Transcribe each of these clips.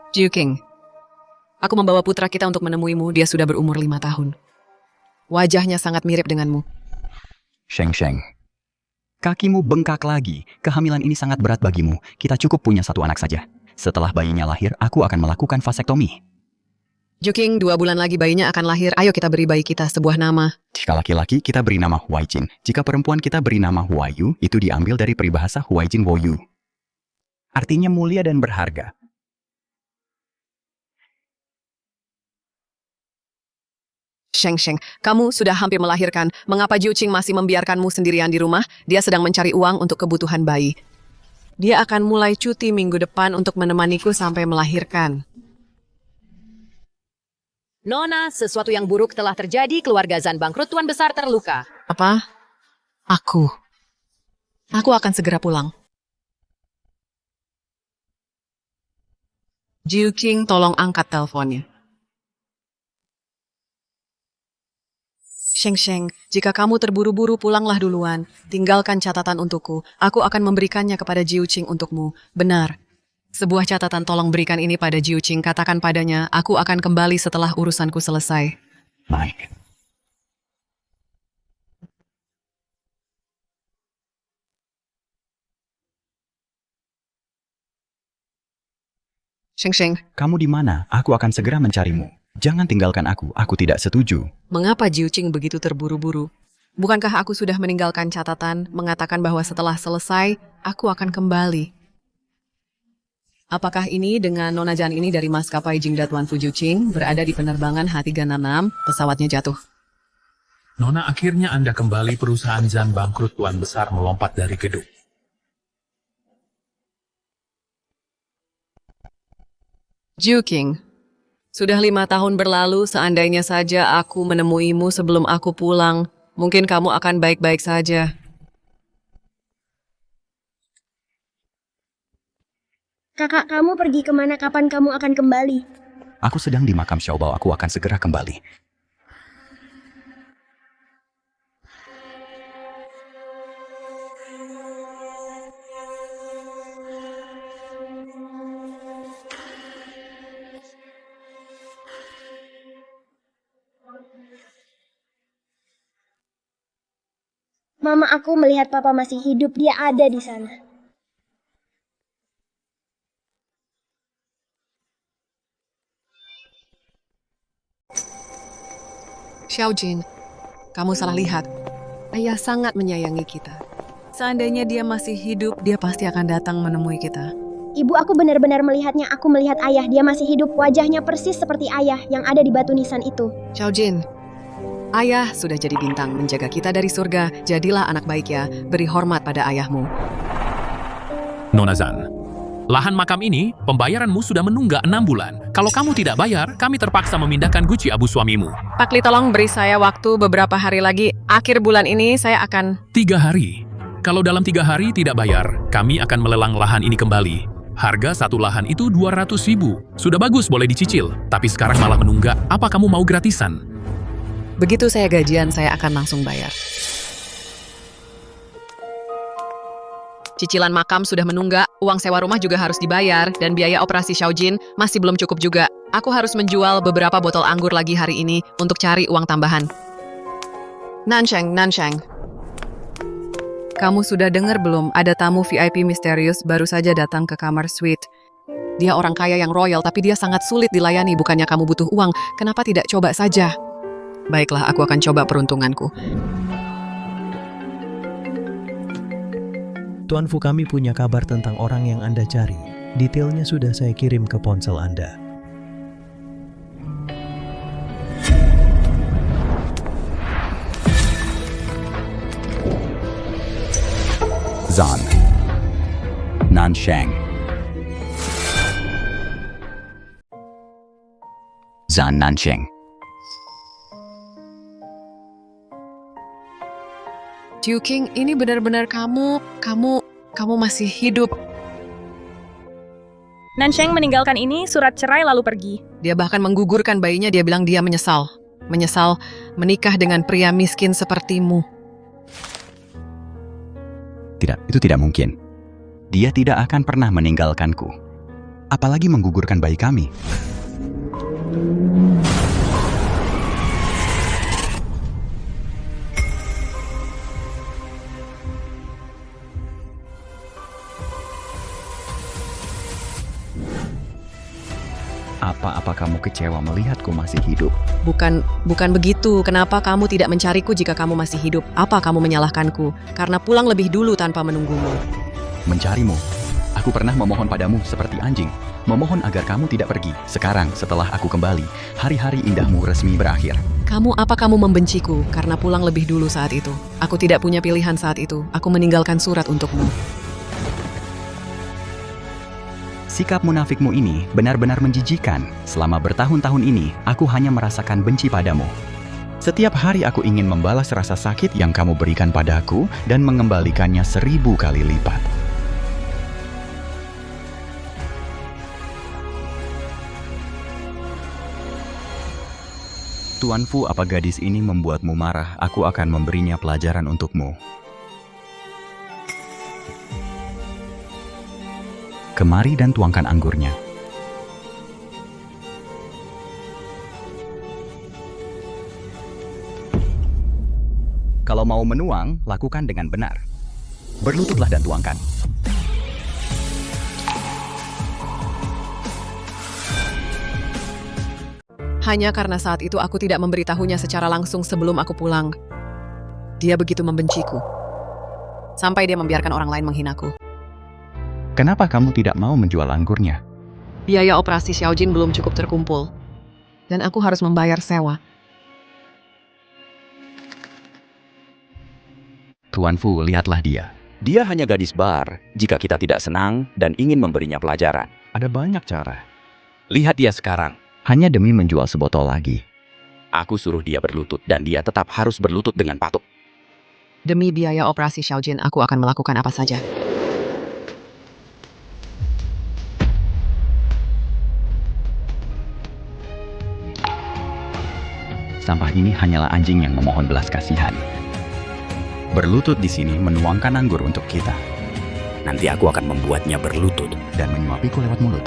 Jiu King, aku membawa putra kita untuk menemuimu. Dia sudah berumur 5 tahun. Wajahnya sangat mirip denganmu. Sheng. Kakimu bengkak lagi. Kehamilan ini sangat berat bagimu. Kita cukup punya satu anak saja. Setelah bayinya lahir, aku akan melakukan vasektomi. Jiu King, 2 bulan lagi bayinya akan lahir. Ayo kita beri bayi kita sebuah nama. Jika laki-laki, kita beri nama Huaijin. Jika perempuan, kita beri nama Huayu. Itu diambil dari peribahasa Huaijin Woyu. Artinya mulia dan berharga. Sheng, kamu sudah hampir melahirkan. Mengapa Jiu Qing masih membiarkanmu sendirian di rumah? Dia sedang mencari uang untuk kebutuhan bayi. Dia akan mulai cuti minggu depan untuk menemaniku sampai melahirkan. Nona, sesuatu yang buruk telah terjadi. Keluarga Zan bangkrut, Tuan Besar terluka. Apa? Aku akan segera pulang. Jiu Qing, tolong angkat teleponnya. Sheng, jika kamu terburu-buru pulanglah duluan. Tinggalkan catatan untukku. Aku akan memberikannya kepada Jiu Qing untukmu. Benar. Sebuah catatan, tolong berikan ini pada Jiu Qing. Katakan padanya, aku akan kembali setelah urusanku selesai. Baik. Sheng, Kamu di mana? Aku akan segera mencarimu. Jangan tinggalkan aku tidak setuju. mengapa Jiu Qing begitu terburu-buru? Bukankah aku sudah meninggalkan catatan, mengatakan bahwa setelah selesai, aku akan kembali? Apakah ini dengan Nona Jan ini dari maskapai Jingda Tuan Fu Jiu Qing berada di penerbangan H366, pesawatnya jatuh? Nona, akhirnya Anda kembali. Perusahaan Zan bangkrut, Tuan Besar melompat dari gedung. Jiu Qing, sudah 5 tahun berlalu, seandainya saja aku menemuimu sebelum aku pulang, mungkin kamu akan baik-baik saja. Kakak kamu pergi kemana? Kapan kamu akan kembali? Aku sedang di makam Xiaobao. Aku akan segera kembali. Mama aku melihat papa masih hidup. Dia ada di sana. Xiaojin, kamu salah lihat. Ayah sangat menyayangi kita. Seandainya dia masih hidup, dia pasti akan datang menemui kita. Ibu, aku benar-benar melihatnya. Aku melihat ayah. Dia masih hidup. Wajahnya persis seperti ayah yang ada di batu nisan itu. Xiaojin, ayah sudah jadi bintang menjaga kita dari surga. Jadilah anak baik ya, beri hormat pada ayahmu. Nona Zan, lahan makam ini, pembayaranmu sudah menunggak 6 bulan. Kalau kamu tidak bayar, kami terpaksa memindahkan guci abu suamimu. Pak Li, tolong beri saya waktu beberapa hari lagi. Akhir bulan ini saya akan... 3 hari. Kalau dalam 3 hari tidak bayar, kami akan melelang lahan ini kembali. Harga satu lahan itu 200.000. Sudah bagus, boleh dicicil. Tapi sekarang malah menunggak. Apa kamu mau gratisan? Begitu saya gajian, saya akan langsung bayar. Cicilan makam sudah menunggak, uang sewa rumah juga harus dibayar, dan biaya operasi Xiaojin masih belum cukup juga. Aku harus menjual beberapa botol anggur lagi hari ini untuk cari uang tambahan. Nansheng. Kamu sudah dengar belum? Ada tamu VIP misterius baru saja datang ke kamar suite. Dia orang kaya yang royal, tapi dia sangat sulit dilayani. Bukannya kamu butuh uang, kenapa tidak coba saja? Baiklah, aku akan coba peruntunganku. Tuan Fu, kami punya kabar tentang orang yang Anda cari. Detailnya sudah saya kirim ke ponsel Anda. Zan. Nansheng. Zan Nansheng. Jiu King, ini benar-benar kamu masih hidup. Nansheng meninggalkan ini, surat cerai lalu pergi. Dia bahkan menggugurkan bayinya, dia bilang dia menyesal. Menyesal menikah dengan pria miskin sepertimu. Tidak, itu tidak mungkin. Dia tidak akan pernah meninggalkanku. apalagi menggugurkan bayi kami. Apa kamu kecewa melihatku masih hidup? Bukan begitu. Kenapa kamu tidak mencariku jika kamu masih hidup? Apa kamu menyalahkanku? Karena pulang lebih dulu tanpa menunggumu. Mencarimu. Aku pernah memohon padamu seperti anjing. Memohon agar kamu tidak pergi. Sekarang, setelah aku kembali, hari-hari indahmu resmi berakhir. Apa kamu membenciku karena pulang lebih dulu saat itu? Aku tidak punya pilihan saat itu. Aku meninggalkan surat untukmu. Sikap munafikmu ini benar-benar menjijikan. Selama bertahun-tahun ini, aku hanya merasakan benci padamu. Setiap hari aku ingin membalas rasa sakit yang kamu berikan padaku dan mengembalikannya 1000 kali lipat. Tuan Fu, apa gadis ini membuatmu marah? Aku akan memberinya pelajaran untukmu. Kemari dan tuangkan anggurnya. Kalau mau menuang, lakukan dengan benar. Berlututlah dan tuangkan. Hanya karena saat itu aku tidak memberitahunya secara langsung sebelum aku pulang. Dia begitu membenciku. Sampai dia membiarkan orang lain menghinaku. Kenapa kamu tidak mau menjual anggurnya? Biaya operasi Xiaojin belum cukup terkumpul. Dan aku harus membayar sewa. Tuan Fu, lihatlah dia. Dia hanya gadis bar. Jika kita tidak senang dan ingin memberinya pelajaran, ada banyak cara. Lihat dia sekarang. Hanya demi menjual sebotol lagi. Aku suruh dia berlutut dan dia tetap harus berlutut dengan patuh. Demi biaya operasi Xiaojin, aku akan melakukan apa saja. Sampah ini hanyalah anjing yang memohon belas kasihan. Berlutut di sini menuangkan anggur untuk kita. Nanti aku akan membuatnya berlutut dan menyuapiku lewat mulut.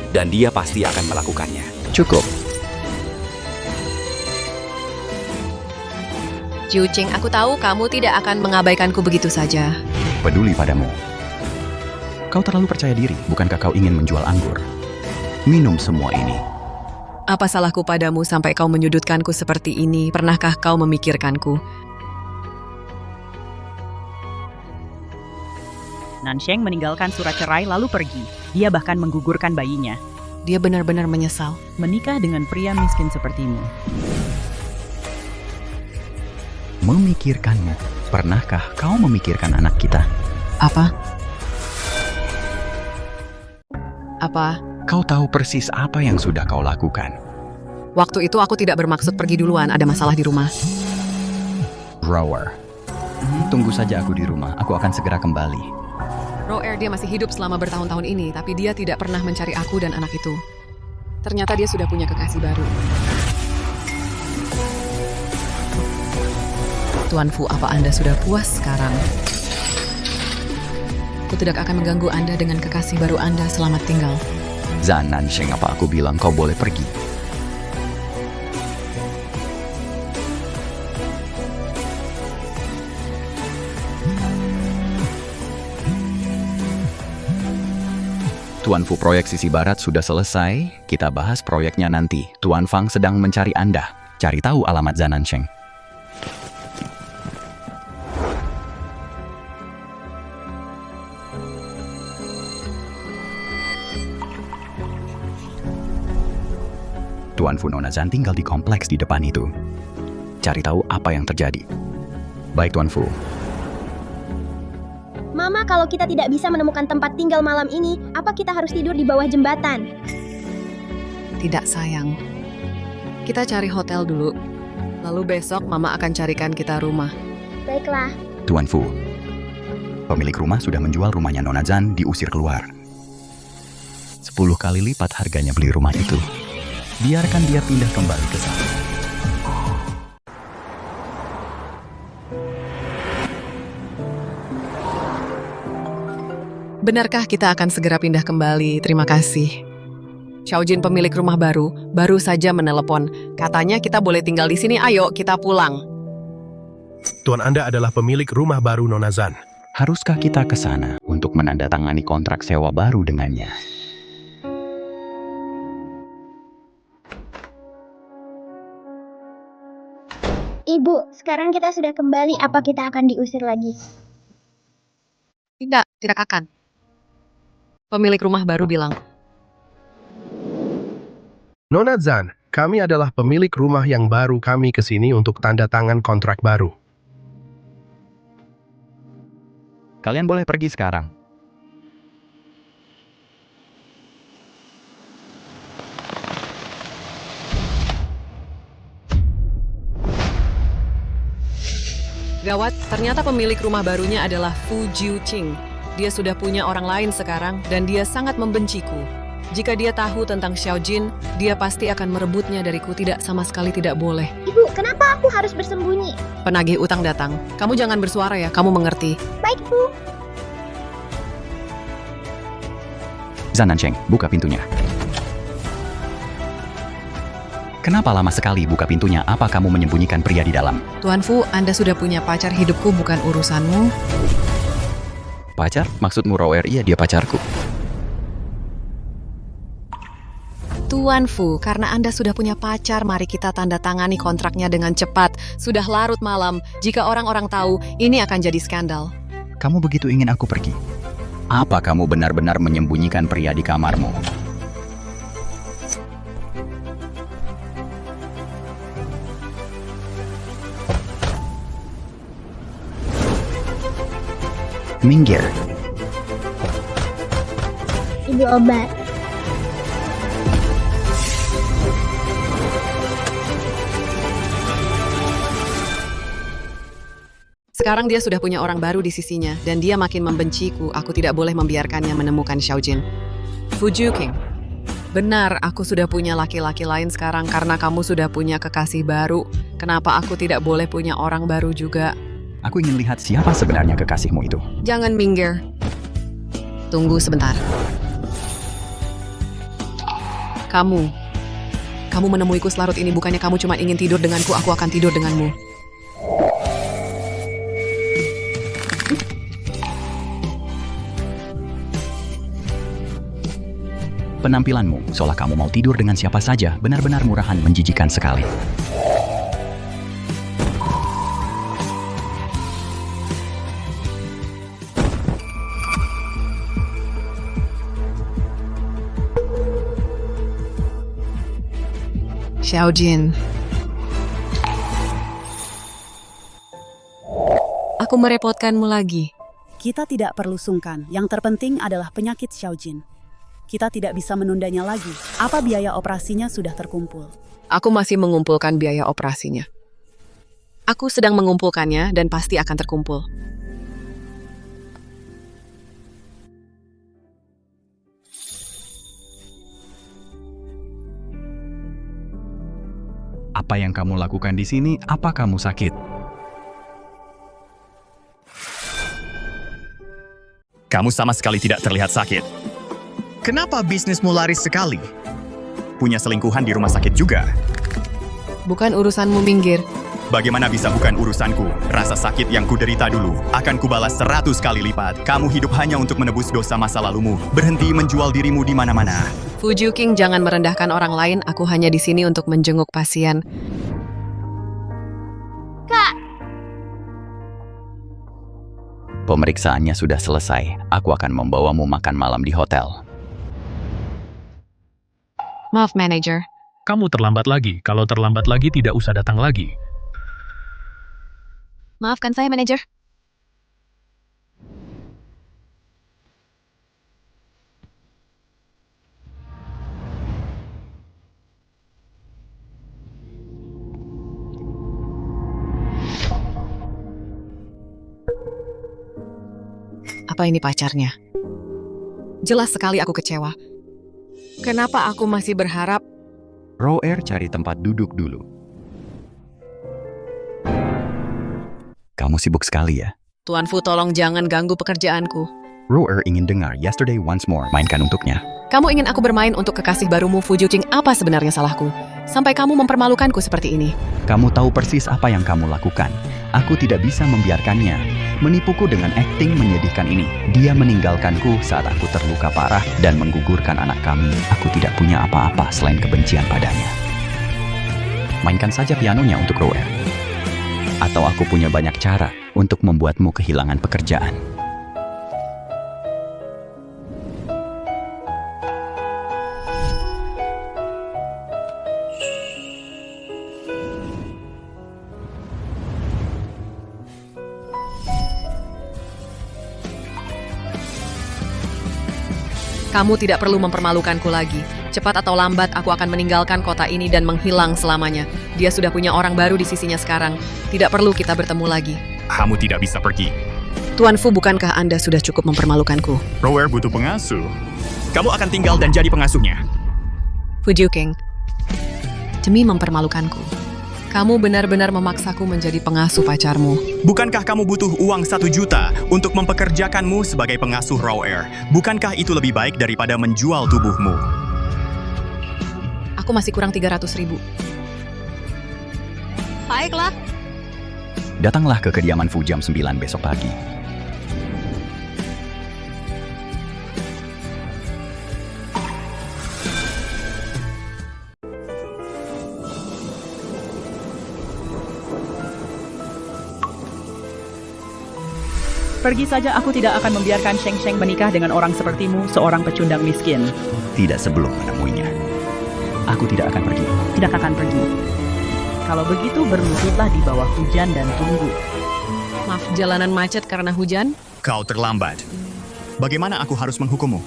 Dan dia pasti akan melakukannya. Cukup. Jiuqing, aku tahu kamu tidak akan mengabaikanku begitu saja. Peduli padamu. Kau terlalu percaya diri, bukankah kau ingin menjual anggur? Minum semua ini. Apa salahku padamu sampai kau menyudutkanku seperti ini? Pernahkah kau memikirkanku? Nansheng meninggalkan surat cerai lalu pergi. Dia bahkan menggugurkan bayinya. Dia benar-benar menyesal. Menikah dengan pria miskin sepertimu. Memikirkanmu. Pernahkah kau memikirkan anak kita? Apa? Kau tahu persis apa yang sudah kau lakukan. Waktu itu aku tidak bermaksud pergi duluan, ada masalah di rumah. Rower. Tunggu saja aku di rumah, aku akan segera kembali. Roer, dia masih hidup selama bertahun-tahun ini, tapi dia tidak pernah mencari aku dan anak itu. Ternyata dia sudah punya kekasih baru. Tuan Fu, apa Anda sudah puas sekarang? Aku tidak akan mengganggu Anda dengan kekasih baru Anda. Selamat tinggal. Zan Nansheng, apa aku bilang kau boleh pergi? Tuan Fu, proyek sisi barat sudah selesai. Kita bahas proyeknya nanti. Tuan Fang sedang mencari Anda. Cari tahu alamat Zan Nansheng. Tuan Fu, Nona Zan tinggal di kompleks di depan itu. Cari tahu apa yang terjadi. Baik, Tuan Fu. Mama, kalau kita tidak bisa menemukan tempat tinggal malam ini, apa kita harus tidur di bawah jembatan? Tidak, sayang. Kita cari hotel dulu. Lalu besok Mama akan carikan kita rumah. Baiklah. Tuan Fu, pemilik rumah sudah menjual rumahnya Nona Zan, diusir keluar. 10 kali lipat harganya beli rumah itu. Biarkan dia pindah kembali ke sana. Benarkah kita akan segera pindah kembali? Terima kasih. Xiaojin pemilik rumah baru saja menelepon. Katanya kita boleh tinggal di sini, ayo kita pulang. Tuan Anda adalah pemilik rumah baru Nona Zan. Haruskah kita ke sana untuk menandatangani kontrak sewa baru dengannya? Ibu, sekarang kita sudah kembali, apa kita akan diusir lagi? Tidak akan. Pemilik rumah baru bilang, Nona Zan, kami adalah pemilik rumah yang baru, kami ke sini untuk tanda tangan kontrak baru. Kalian boleh pergi sekarang. gawat, ternyata pemilik rumah barunya adalah Fu Jiuqing. Dia sudah punya orang lain sekarang dan dia sangat membenciku. Jika dia tahu tentang Xiaojin, dia pasti akan merebutnya dariku. Tidak, sama sekali tidak boleh. Ibu, kenapa aku harus bersembunyi? Penagih utang datang. Kamu jangan bersuara ya, kamu mengerti. Baik, Bu. Zan Nancheng, buka pintunya. Kenapa lama sekali buka pintunya? Apa kamu menyembunyikan pria di dalam? Tuan Fu, Anda sudah punya pacar, hidupku bukan urusanmu. Pacar? Maksudmu Rower? Iya, dia pacarku. Tuan Fu, karena Anda sudah punya pacar, mari kita tanda tangani kontraknya dengan cepat. Sudah larut malam. Jika orang-orang tahu, ini akan jadi skandal. Kamu begitu ingin aku pergi? Apa kamu benar-benar menyembunyikan pria di kamarmu? Minggir. Ibu obat. Sekarang dia sudah punya orang baru di sisinya, dan dia makin membenciku. Aku tidak boleh membiarkannya menemukan Xiaojin. Fu Jiuqing, benar, aku sudah punya laki-laki lain sekarang karena kamu sudah punya kekasih baru. Kenapa aku tidak boleh punya orang baru juga? Aku ingin lihat siapa sebenarnya kekasihmu itu. Jangan minggir. Tunggu sebentar. Kamu menemuiku selarut ini, bukannya kamu cuma ingin tidur denganku, aku akan tidur denganmu. Penampilanmu, seolah kamu mau tidur dengan siapa saja, benar-benar murahan, menjijikan sekali. Xiaojin. Aku merepotkanmu lagi. Kita tidak perlu sungkan, yang terpenting adalah penyakit Xiaojin. Kita tidak bisa menundanya lagi. Apa biaya operasinya sudah terkumpul? Aku masih mengumpulkan biaya operasinya. Aku sedang mengumpulkannya dan pasti akan terkumpul. Apa yang kamu lakukan di sini? Apa kamu sakit? Kamu sama sekali tidak terlihat sakit. Kenapa bisnismu laris sekali? Punya selingkuhan di rumah sakit juga. Bukan urusanmu, minggir. Bagaimana bisa bukan urusanku? Rasa sakit yang kuderita dulu akan kubalas 100 kali lipat. Kamu hidup hanya untuk menebus dosa masa lalumu. Berhenti menjual dirimu di mana-mana. Fu Jiuqing, jangan merendahkan orang lain. Aku hanya di sini untuk menjenguk pasien. Kak, Pemeriksaannya sudah selesai. Aku akan membawamu makan malam di hotel. Maaf, manajer. Kamu terlambat lagi. Kalau terlambat lagi, tidak usah datang lagi. Maafkan saya, manajer. Apa ini pacarnya? Jelas sekali aku kecewa. Kenapa aku masih berharap? Rower, cari tempat duduk dulu. Kamu sibuk sekali ya? Tuan Fu, tolong jangan ganggu pekerjaanku. Roer ingin dengar Yesterday Once More. Mainkan untuknya. Kamu ingin aku bermain untuk kekasih barumu, Fu Juqing? Apa sebenarnya salahku? Sampai kamu mempermalukanku seperti ini. Kamu tahu persis apa yang kamu lakukan. Aku tidak bisa membiarkannya. Menipuku dengan akting menyedihkan ini. Dia meninggalkanku saat aku terluka parah dan menggugurkan anak kami. Aku tidak punya apa-apa selain kebencian padanya. Mainkan saja pianonya untuk Roer. Atau aku punya banyak cara untuk membuatmu kehilangan pekerjaan. Kamu tidak perlu mempermalukanku lagi. Cepat atau lambat aku akan meninggalkan kota ini dan menghilang selamanya. Dia sudah punya orang baru di sisinya sekarang. Tidak perlu kita bertemu lagi. Kamu tidak bisa pergi. Tuan Fu, bukankah Anda sudah cukup mempermalukanku? Roer butuh pengasuh. Kamu akan tinggal dan jadi pengasuhnya. Fu Juqing, demi mempermalukanku, kamu benar-benar memaksaku menjadi pengasuh pacarmu. Bukankah kamu butuh uang 1 juta untuk mempekerjakanmu sebagai pengasuh Roer? Bukankah itu lebih baik daripada menjual tubuhmu? Aku masih kurang 300.000. Baiklah. Datanglah ke kediaman Fu jam 9 besok pagi. Pergi saja, aku tidak akan membiarkan Sheng Sheng menikah dengan orang sepertimu, seorang pecundang miskin. Tidak sebelum menemuinya. Aku tidak akan pergi. Tidak akan pergi. Kalau begitu berlututlah di bawah hujan dan tunggu. Maaf, jalanan macet karena hujan? Kau terlambat. Bagaimana aku harus menghukummu?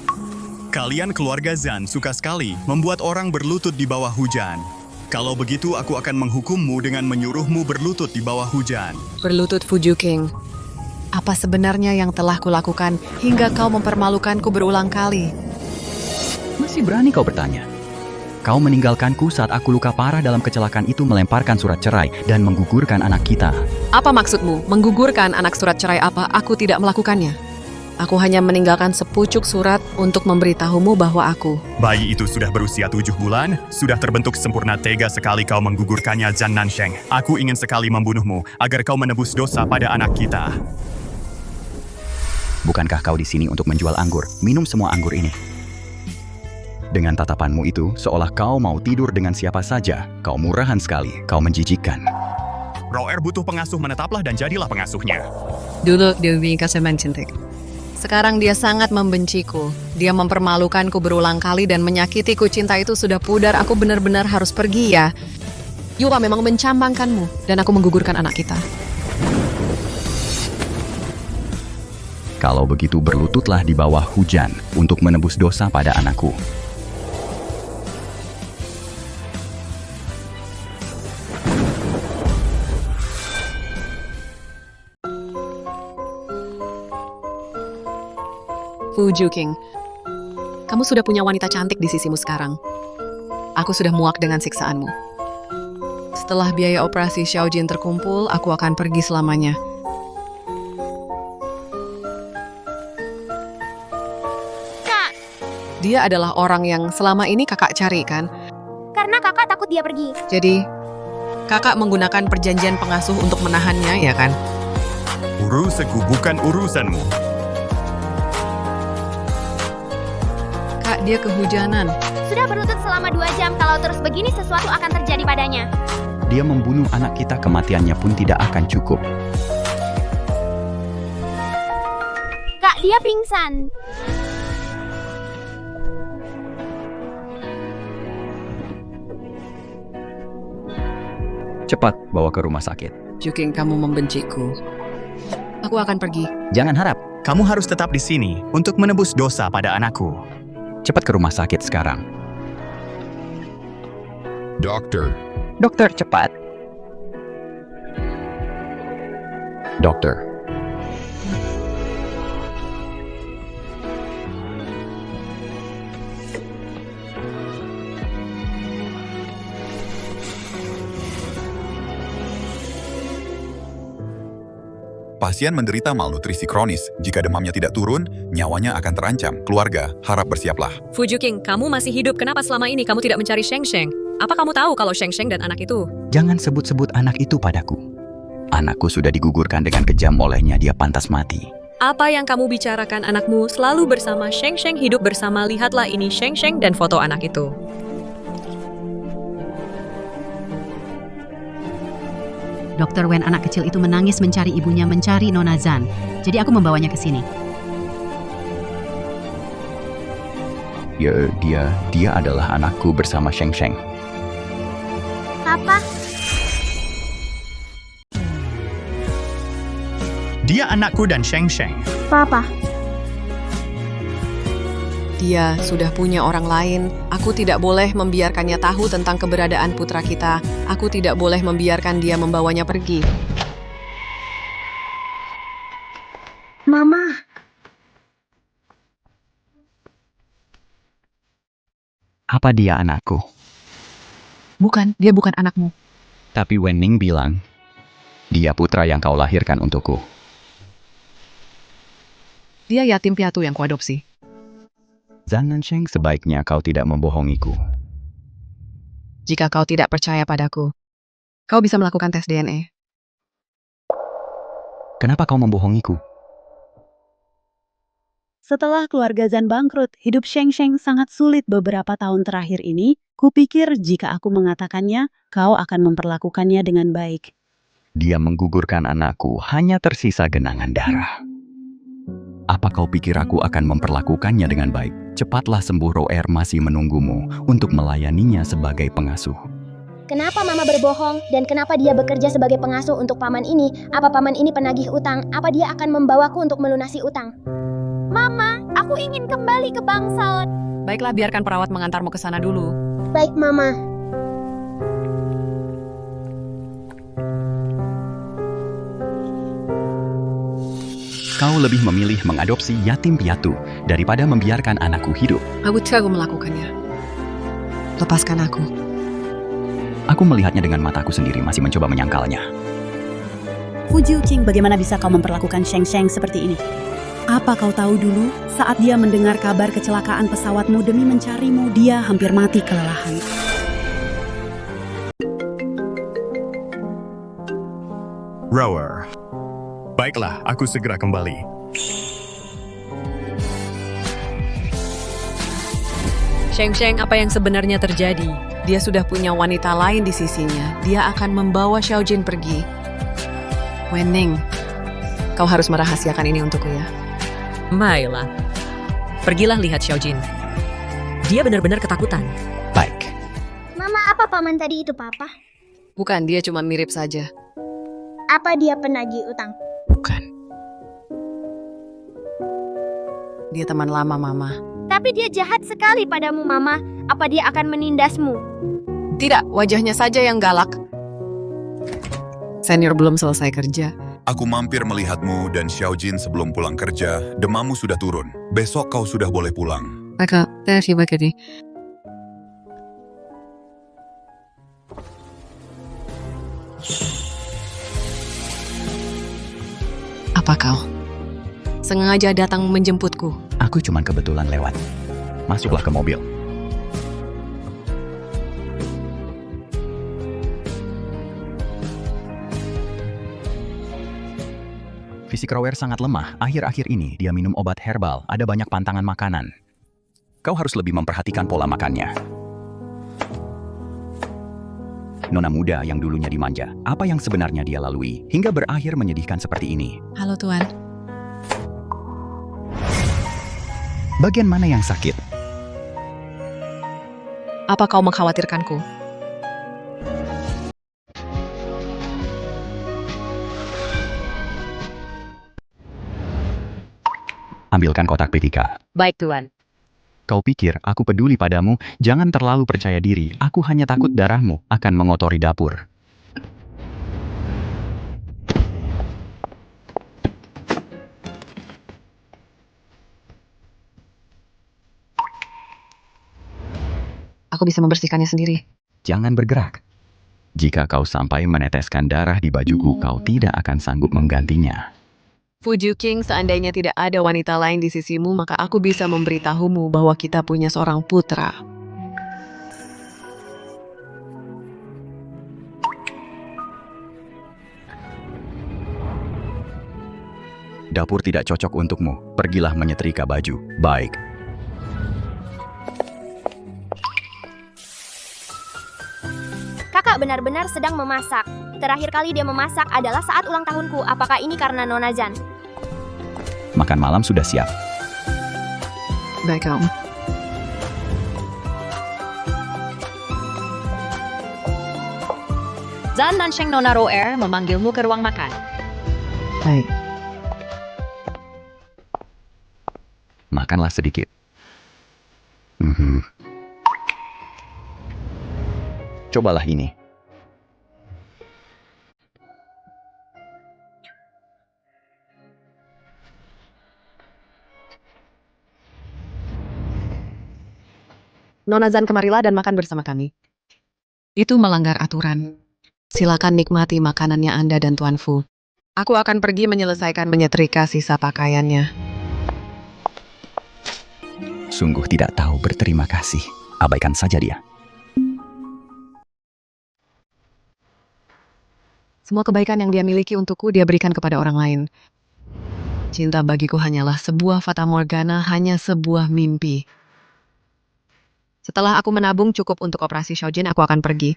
Kalian keluarga Zan suka sekali membuat orang berlutut di bawah hujan. Kalau begitu aku akan menghukummu dengan menyuruhmu berlutut di bawah hujan. Berlutut Fu Juqing. Apa sebenarnya yang telah kulakukan hingga kau mempermalukanku berulang kali? Masih berani kau bertanya? Kau meninggalkanku saat aku luka parah dalam kecelakaan itu, melemparkan surat cerai dan menggugurkan anak kita. Apa maksudmu? Menggugurkan anak surat cerai apa? Aku tidak melakukannya. Aku hanya meninggalkan sepucuk surat untuk memberitahumu bahwa aku... Bayi itu sudah berusia 7 bulan, sudah terbentuk sempurna. Tega sekali kau menggugurkannya, Zan Nansheng. Aku ingin sekali membunuhmu agar kau menebus dosa pada anak kita. Bukankah kau di sini untuk menjual anggur? Minum semua anggur ini. Dengan tatapanmu itu, seolah kau mau tidur dengan siapa saja. Kau murahan sekali, kau menjijikkan. Roer butuh pengasuh, menetaplah dan jadilah pengasuhnya. Dulu dia kasih mencintai. Sekarang dia sangat membenciku. Dia mempermalukanku berulang kali dan menyakitiku. Cinta itu sudah pudar, aku benar-benar harus pergi ya. Yupa memang mencambangkanmu dan aku menggugurkan anak kita. Kalau begitu berlututlah di bawah hujan untuk menebus dosa pada anakku. Fu Juqing, kamu sudah punya wanita cantik di sisimu sekarang. Aku sudah muak dengan siksaanmu. Setelah biaya operasi Xiaojin terkumpul, aku akan pergi selamanya. Dia adalah orang yang selama ini kakak cari, kan? Karena kakak takut dia pergi. Jadi, kakak menggunakan perjanjian pengasuh untuk menahannya, ya kan? Urusanku bukan urusanmu. Kak, dia kehujanan. Sudah berlutut selama 2 jam, kalau terus begini sesuatu akan terjadi padanya. Dia membunuh anak kita, kematiannya pun tidak akan cukup. Kak, dia pingsan. Cepat bawa ke rumah sakit. Juqing, kamu membenciku. Aku akan pergi. Jangan harap. Kamu harus tetap di sini untuk menebus dosa pada anakku. Cepat ke rumah sakit sekarang. Dokter. Dokter, cepat. Dokter. Pasien menderita malnutrisi kronis. Jika demamnya tidak turun, nyawanya akan terancam. Keluarga, harap bersiaplah. Fujuking, kamu masih hidup. Kenapa selama ini kamu tidak mencari Sheng Sheng? Apa kamu tahu kalau Sheng Sheng dan anak itu? Jangan sebut-sebut anak itu padaku. Anakku sudah digugurkan dengan kejam olehnya, dia pantas mati. Apa yang kamu bicarakan anakmu selalu bersama Sheng Sheng, hidup bersama. Lihatlah ini Sheng Sheng dan foto anak itu. Dokter Wen, anak kecil itu menangis mencari ibunya, mencari Nona Zan. Jadi aku membawanya ke sini. Dia adalah anakku bersama Sheng Sheng. Papa, Dia anakku dan Sheng Sheng. Papa. Dia sudah punya orang lain. Aku tidak boleh membiarkannya tahu tentang keberadaan putra kita. Aku tidak boleh membiarkan dia membawanya pergi. Mama. Apa dia anakku? Bukan, dia bukan anakmu. Tapi Wenning bilang, dia putra yang kau lahirkan untukku. Dia yatim piatu yang kuadopsi. Zan Nansheng, sebaiknya kau tidak membohongiku. Jika kau tidak percaya padaku, kau bisa melakukan tes DNA. Kenapa kau membohongiku? Setelah keluarga Zan bangkrut, hidup Sheng Sheng sangat sulit beberapa tahun terakhir ini. Kupikir jika aku mengatakannya, kau akan memperlakukannya dengan baik. Dia menggugurkan anakku, hanya tersisa genangan darah. Apa kau pikir aku akan memperlakukannya dengan baik? Cepatlah sembuh, Roer masih menunggumu untuk melayaninya sebagai pengasuh. Kenapa Mama berbohong dan kenapa dia bekerja sebagai pengasuh untuk paman ini? Apa paman ini penagih utang? Apa dia akan membawaku untuk melunasi utang? Mama, aku ingin kembali ke Bangsal. Baiklah, biarkan perawat mengantarmu ke sana dulu. Baik, Mama. Kau lebih memilih mengadopsi yatim piatu daripada membiarkan anakku hidup. Aku tidak melakukannya. Lepaskan aku. Aku melihatnya dengan mataku sendiri, masih mencoba menyangkalnya. Fujuking, bagaimana bisa kau memperlakukan Sheng Sheng seperti ini? Apa kau tahu dulu, saat dia mendengar kabar kecelakaan pesawatmu demi mencarimu, dia hampir mati kelelahan. Rower. Baiklah, aku segera kembali. Sheng Sheng, apa yang sebenarnya terjadi? Dia sudah punya wanita lain di sisinya. Dia akan membawa Xiaojin pergi. Wenning, kau harus merahasiakan ini untukku ya. Baiklah. Pergilah lihat Xiaojin. Dia benar-benar ketakutan. Baik. Mama, apa paman tadi itu, Papa? Bukan, dia cuma mirip saja. Apa dia penagih utang? Bukan. Dia teman lama Mama. Tapi dia jahat sekali padamu, Mama. Apa dia akan menindasmu? Tidak, wajahnya saja yang galak. Senior belum selesai kerja. Aku mampir melihatmu dan Xiaojin sebelum pulang kerja. Demammu sudah turun. Besok kau sudah boleh pulang. Maka, terima kasih. Apa kau sengaja datang menjemputku? Aku cuma kebetulan lewat. Masuklah ke mobil. Fisik Rower sangat lemah. Akhir-akhir ini dia minum obat herbal. Ada banyak pantangan makanan. Kau harus lebih memperhatikan pola makannya. Nona muda yang dulunya dimanja. Apa yang sebenarnya dia lalui hingga berakhir menyedihkan seperti ini? Halo Tuan. Bagian mana yang sakit? Apa kau mengkhawatirkanku? Ambilkan kotak P3. Baik, Tuan. Kau pikir aku peduli padamu? Jangan terlalu percaya diri. Aku hanya takut darahmu akan mengotori dapur. Aku bisa membersihkannya sendiri. Jangan bergerak. Jika kau sampai meneteskan darah di bajuku, kau tidak akan sanggup menggantinya. Fuju King, seandainya tidak ada wanita lain di sisimu, maka aku bisa memberitahumu bahwa kita punya seorang putra. Dapur tidak cocok untukmu. Pergilah menyetrika baju. Baik. Kakak benar-benar sedang memasak. Terakhir kali dia memasak adalah saat ulang tahunku. Apakah ini karena Nona Zan? Makan malam sudah siap. Baik, Om. Zan dan Sheng Nona Roer memanggilmu ke ruang makan. Baik. Makanlah sedikit. Cobalah ini. Nona Zan, kemarilah dan makan bersama kami. Itu melanggar aturan. Silakan nikmati makanannya Anda dan Tuan Fu. Aku akan pergi menyelesaikan menyetrika sisa pakaiannya. Sungguh tidak tahu berterima kasih. Abaikan saja dia. Semua kebaikan yang dia miliki untukku, dia berikan kepada orang lain. Cinta bagiku hanyalah sebuah fata morgana, hanya sebuah mimpi. Setelah aku menabung cukup untuk operasi Xiaojin, aku akan pergi.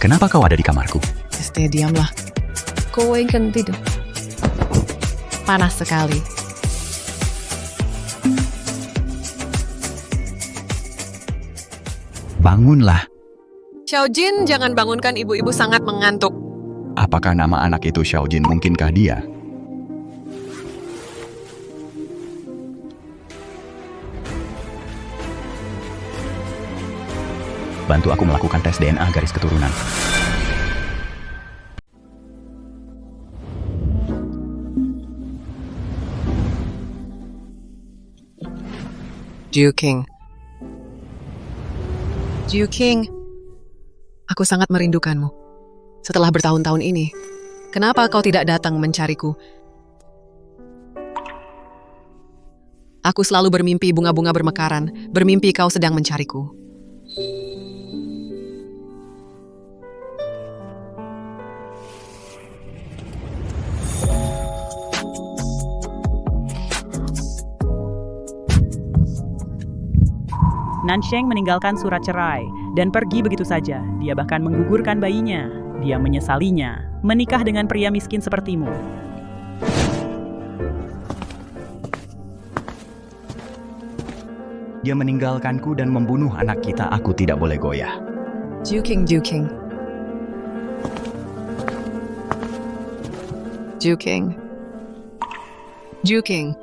Kenapa kau ada di kamarku? Diamlah. Kau ingin tidur? Panas sekali. Bangunlah. Xiaojin, jangan bangunkan ibu-ibu, sangat mengantuk. Apakah nama anak itu Xiaojin? Mungkinkah dia? Bantu aku melakukan tes DNA garis keturunan. Jiu King. Jiu King, aku sangat merindukanmu. Setelah bertahun-tahun ini, kenapa kau tidak datang mencariku? Aku selalu bermimpi bunga-bunga bermekaran, bermimpi kau sedang mencariku. Nansheng meninggalkan surat cerai dan pergi begitu saja. Dia bahkan menggugurkan bayinya. Dia menyesalinya, menikah dengan pria miskin sepertimu. Dia meninggalkanku dan membunuh anak kita. Aku tidak boleh goyah. Jiu King, Jiu King. Jiu King. Jiu King.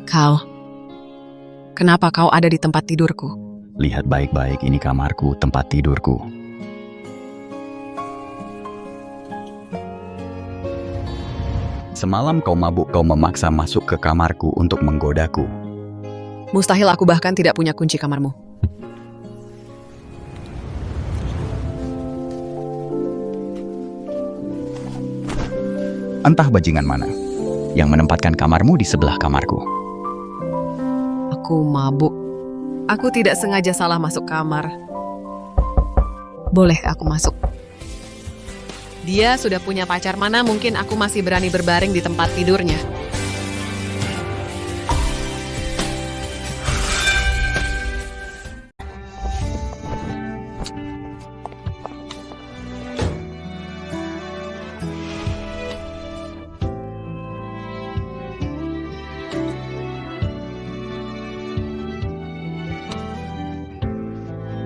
Kau, kenapa kau ada di tempat tidurku? Lihat baik-baik, ini kamarku, tempat tidurku. Semalam kau mabuk, kau memaksa masuk ke kamarku untuk menggodaku. Mustahil, aku bahkan tidak punya kunci kamarmu. Entah bajingan mana yang menempatkan kamarmu di sebelah kamarku. Aku mabuk. Aku tidak sengaja salah masuk kamar. Boleh aku masuk? Dia sudah punya pacar, mana mungkin aku masih berani berbaring di tempat tidurnya.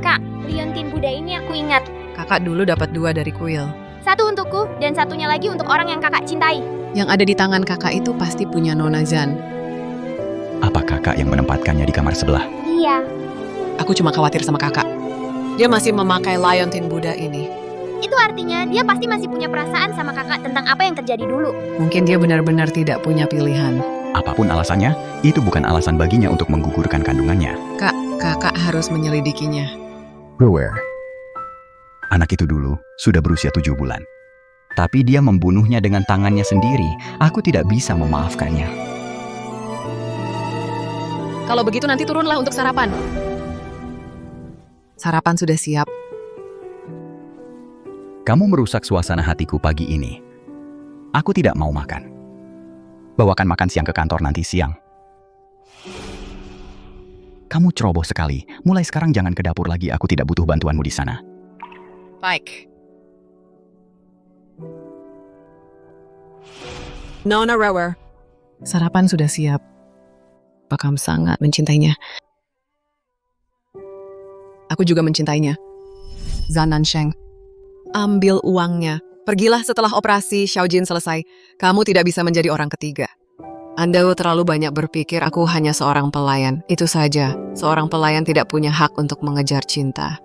Kak, liontin Buddha ini aku ingat. Kakak dulu dapat 2 dari kuil. Satu untukku, dan satunya lagi untuk orang yang kakak cintai. Yang ada di tangan kakak itu pasti punya Nona Zan. Apa kakak yang menempatkannya di kamar sebelah? Iya. Aku cuma khawatir sama kakak. Dia masih memakai Liontin Buddha ini. Itu artinya dia pasti masih punya perasaan sama kakak tentang apa yang terjadi dulu. Mungkin dia benar-benar tidak punya pilihan. Apapun alasannya, itu bukan alasan baginya untuk menggugurkan kandungannya. Kakak harus menyelidikinya. Brewer. Anak itu dulu sudah berusia 7 bulan. Tapi dia membunuhnya dengan tangannya sendiri. Aku tidak bisa memaafkannya. Kalau begitu nanti turunlah untuk sarapan. Sarapan sudah siap. Kamu merusak suasana hatiku pagi ini. Aku tidak mau makan. Bawakan makan siang ke kantor nanti siang. Kamu ceroboh sekali. Mulai sekarang jangan ke dapur lagi. Aku tidak butuh bantuanmu di sana. Baik. Nona Rower. Sarapan sudah siap. Pakam sangat mencintainya. Aku juga mencintainya. Zan Nansheng. Ambil uangnya. Pergilah setelah operasi Xiaojin selesai. Kamu tidak bisa menjadi orang ketiga. Anda terlalu banyak berpikir aku hanya seorang pelayan. Itu saja. Seorang pelayan tidak punya hak untuk mengejar cinta.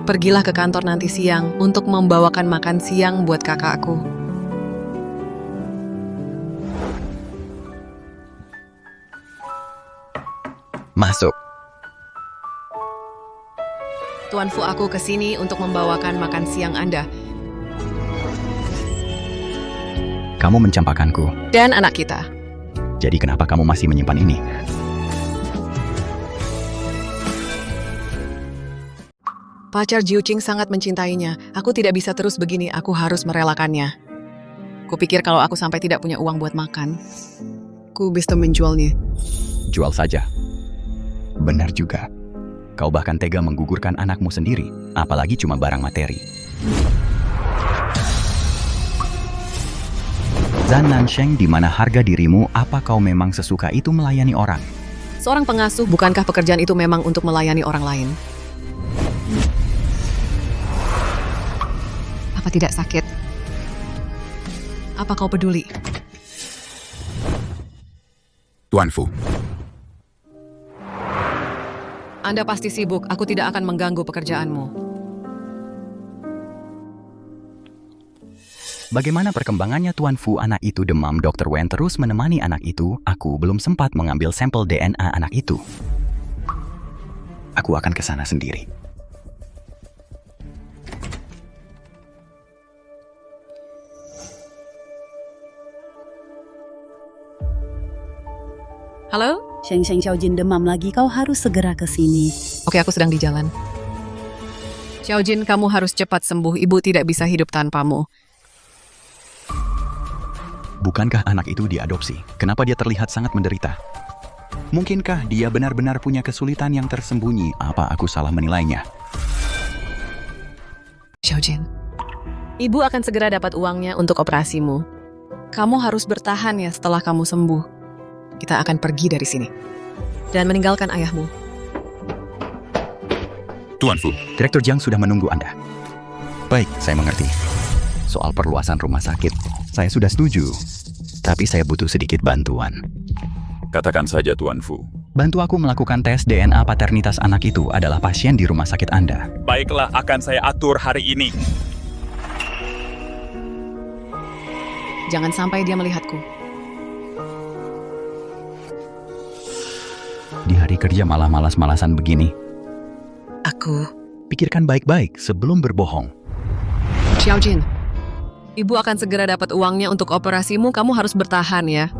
Pergilah ke kantor nanti siang untuk membawakan makan siang buat kakakku. Masuk. Tuan Fu, aku ke sini untuk membawakan makan siang Anda. Kamu mencampakkanku. Dan anak kita. Jadi kenapa kamu masih menyimpan ini? Pacar Jiu Qing sangat mencintainya. Aku tidak bisa terus begini, aku harus merelakannya. Kupikir kalau aku sampai tidak punya uang buat makan, ku bisa menjualnya. Jual saja. Benar juga. Kau bahkan tega menggugurkan anakmu sendiri, apalagi cuma barang materi. Zan Nansheng, di mana harga dirimu? Apa kau memang sesuka itu melayani orang? Seorang pengasuh, bukankah pekerjaan itu memang untuk melayani orang lain? Apa tidak sakit? Apa kau peduli? Tuan Fu. Anda pasti sibuk, aku tidak akan mengganggu pekerjaanmu. Bagaimana perkembangannya Tuan Fu? Anak itu demam. Dr. Wen terus menemani anak itu. Aku belum sempat mengambil sampel DNA anak itu. Aku akan ke sana sendiri. Halo? Sheng Xiaojin demam lagi, kau harus segera ke sini. Oke, aku sedang di jalan. Xiaojin, kamu harus cepat sembuh. Ibu tidak bisa hidup tanpamu. Bukankah anak itu diadopsi? Kenapa dia terlihat sangat menderita? Mungkinkah dia benar-benar punya kesulitan yang tersembunyi? Apa aku salah menilainya? Xiaojin, ibu akan segera dapat uangnya untuk operasimu. Kamu harus bertahan ya setelah kamu sembuh. Kita akan pergi dari sini. Dan meninggalkan ayahmu. Tuan Fu. Direktur Jiang sudah menunggu Anda. Baik, saya mengerti. Soal perluasan rumah sakit, saya sudah setuju. Tapi saya butuh sedikit bantuan. Katakan saja Tuan Fu. Bantu aku melakukan tes DNA paternitas anak itu adalah pasien di rumah sakit Anda. Baiklah, akan saya atur hari ini. Jangan sampai dia melihatku. Di hari kerja malah malas-malasan begini. Aku. Pikirkan baik-baik sebelum berbohong. Xiaojin, ibu akan segera dapat uangnya untuk operasimu. Kamu harus bertahan ya.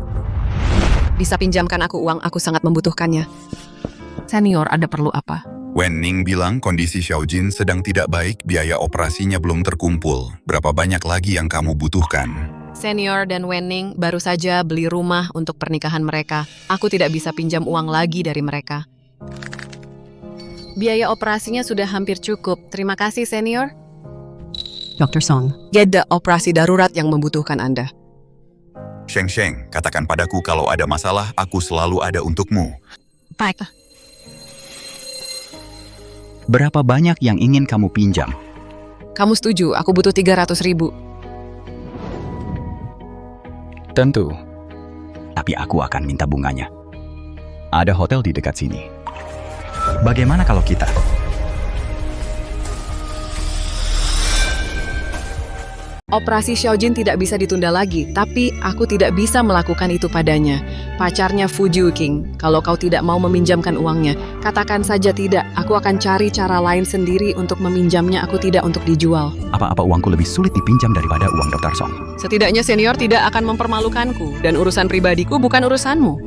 Bisa pinjamkan aku uang, aku sangat membutuhkannya. Senior, ada perlu apa? Wen Ning bilang kondisi Xiaojin sedang tidak baik, biaya operasinya belum terkumpul. Berapa banyak lagi yang kamu butuhkan? Senior dan Wenning baru saja beli rumah untuk pernikahan mereka. Aku tidak bisa pinjam uang lagi dari mereka. Biaya operasinya sudah hampir cukup. Terima kasih, Senior. Dr. Song. Ada operasi darurat yang membutuhkan Anda. Sheng Sheng, katakan padaku kalau ada masalah, aku selalu ada untukmu. Baik. Berapa banyak yang ingin kamu pinjam? Kamu setuju, aku butuh 300.000. Tentu. Tapi aku akan minta bunganya. Ada hotel di dekat sini. Bagaimana kalau kita? Operasi Xiaojin tidak bisa ditunda lagi, tapi aku tidak bisa melakukan itu padanya. Pacarnya Fu Juqing, kalau kau tidak mau meminjamkan uangnya, katakan saja tidak. Aku akan cari cara lain sendiri untuk meminjamnya, aku tidak untuk dijual. Apa-apa uangku lebih sulit dipinjam daripada uang Dr. Song. Setidaknya senior tidak akan mempermalukanku, dan urusan pribadiku bukan urusanmu.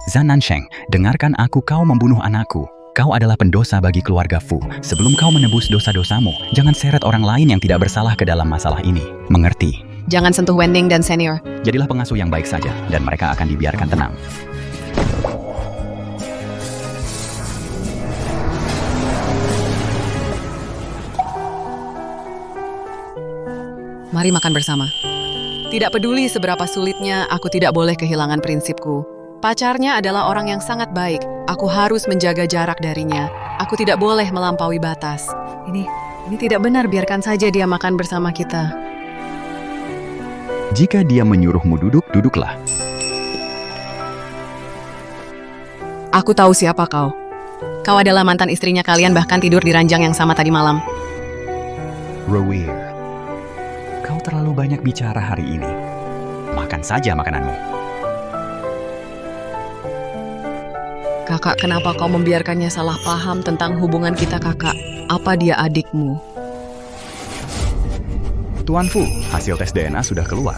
Zhan Nansheng, dengarkan aku, kau membunuh anakku. Kau adalah pendosa bagi keluarga Fu. Sebelum kau menebus dosa-dosamu, jangan seret orang lain yang tidak bersalah ke dalam masalah ini. Mengerti? Jangan sentuh Wenning dan senior. Jadilah pengasuh yang baik saja, dan mereka akan dibiarkan tenang. Mari makan bersama. Tidak peduli seberapa sulitnya, aku tidak boleh kehilangan prinsipku. Pacarnya adalah orang yang sangat baik. Aku harus menjaga jarak darinya. Aku tidak boleh melampaui batas. Ini tidak benar, biarkan saja dia makan bersama kita. Jika dia menyuruhmu duduk, duduklah. Aku tahu siapa kau. Kau adalah mantan istrinya kalian, bahkan tidur di ranjang yang sama tadi malam. Roweer, kau terlalu banyak bicara hari ini. Makan saja makananmu. Kakak, kenapa kau membiarkannya salah paham tentang hubungan kita, kakak? Apa dia adikmu? Tuan Fu, hasil tes DNA sudah keluar.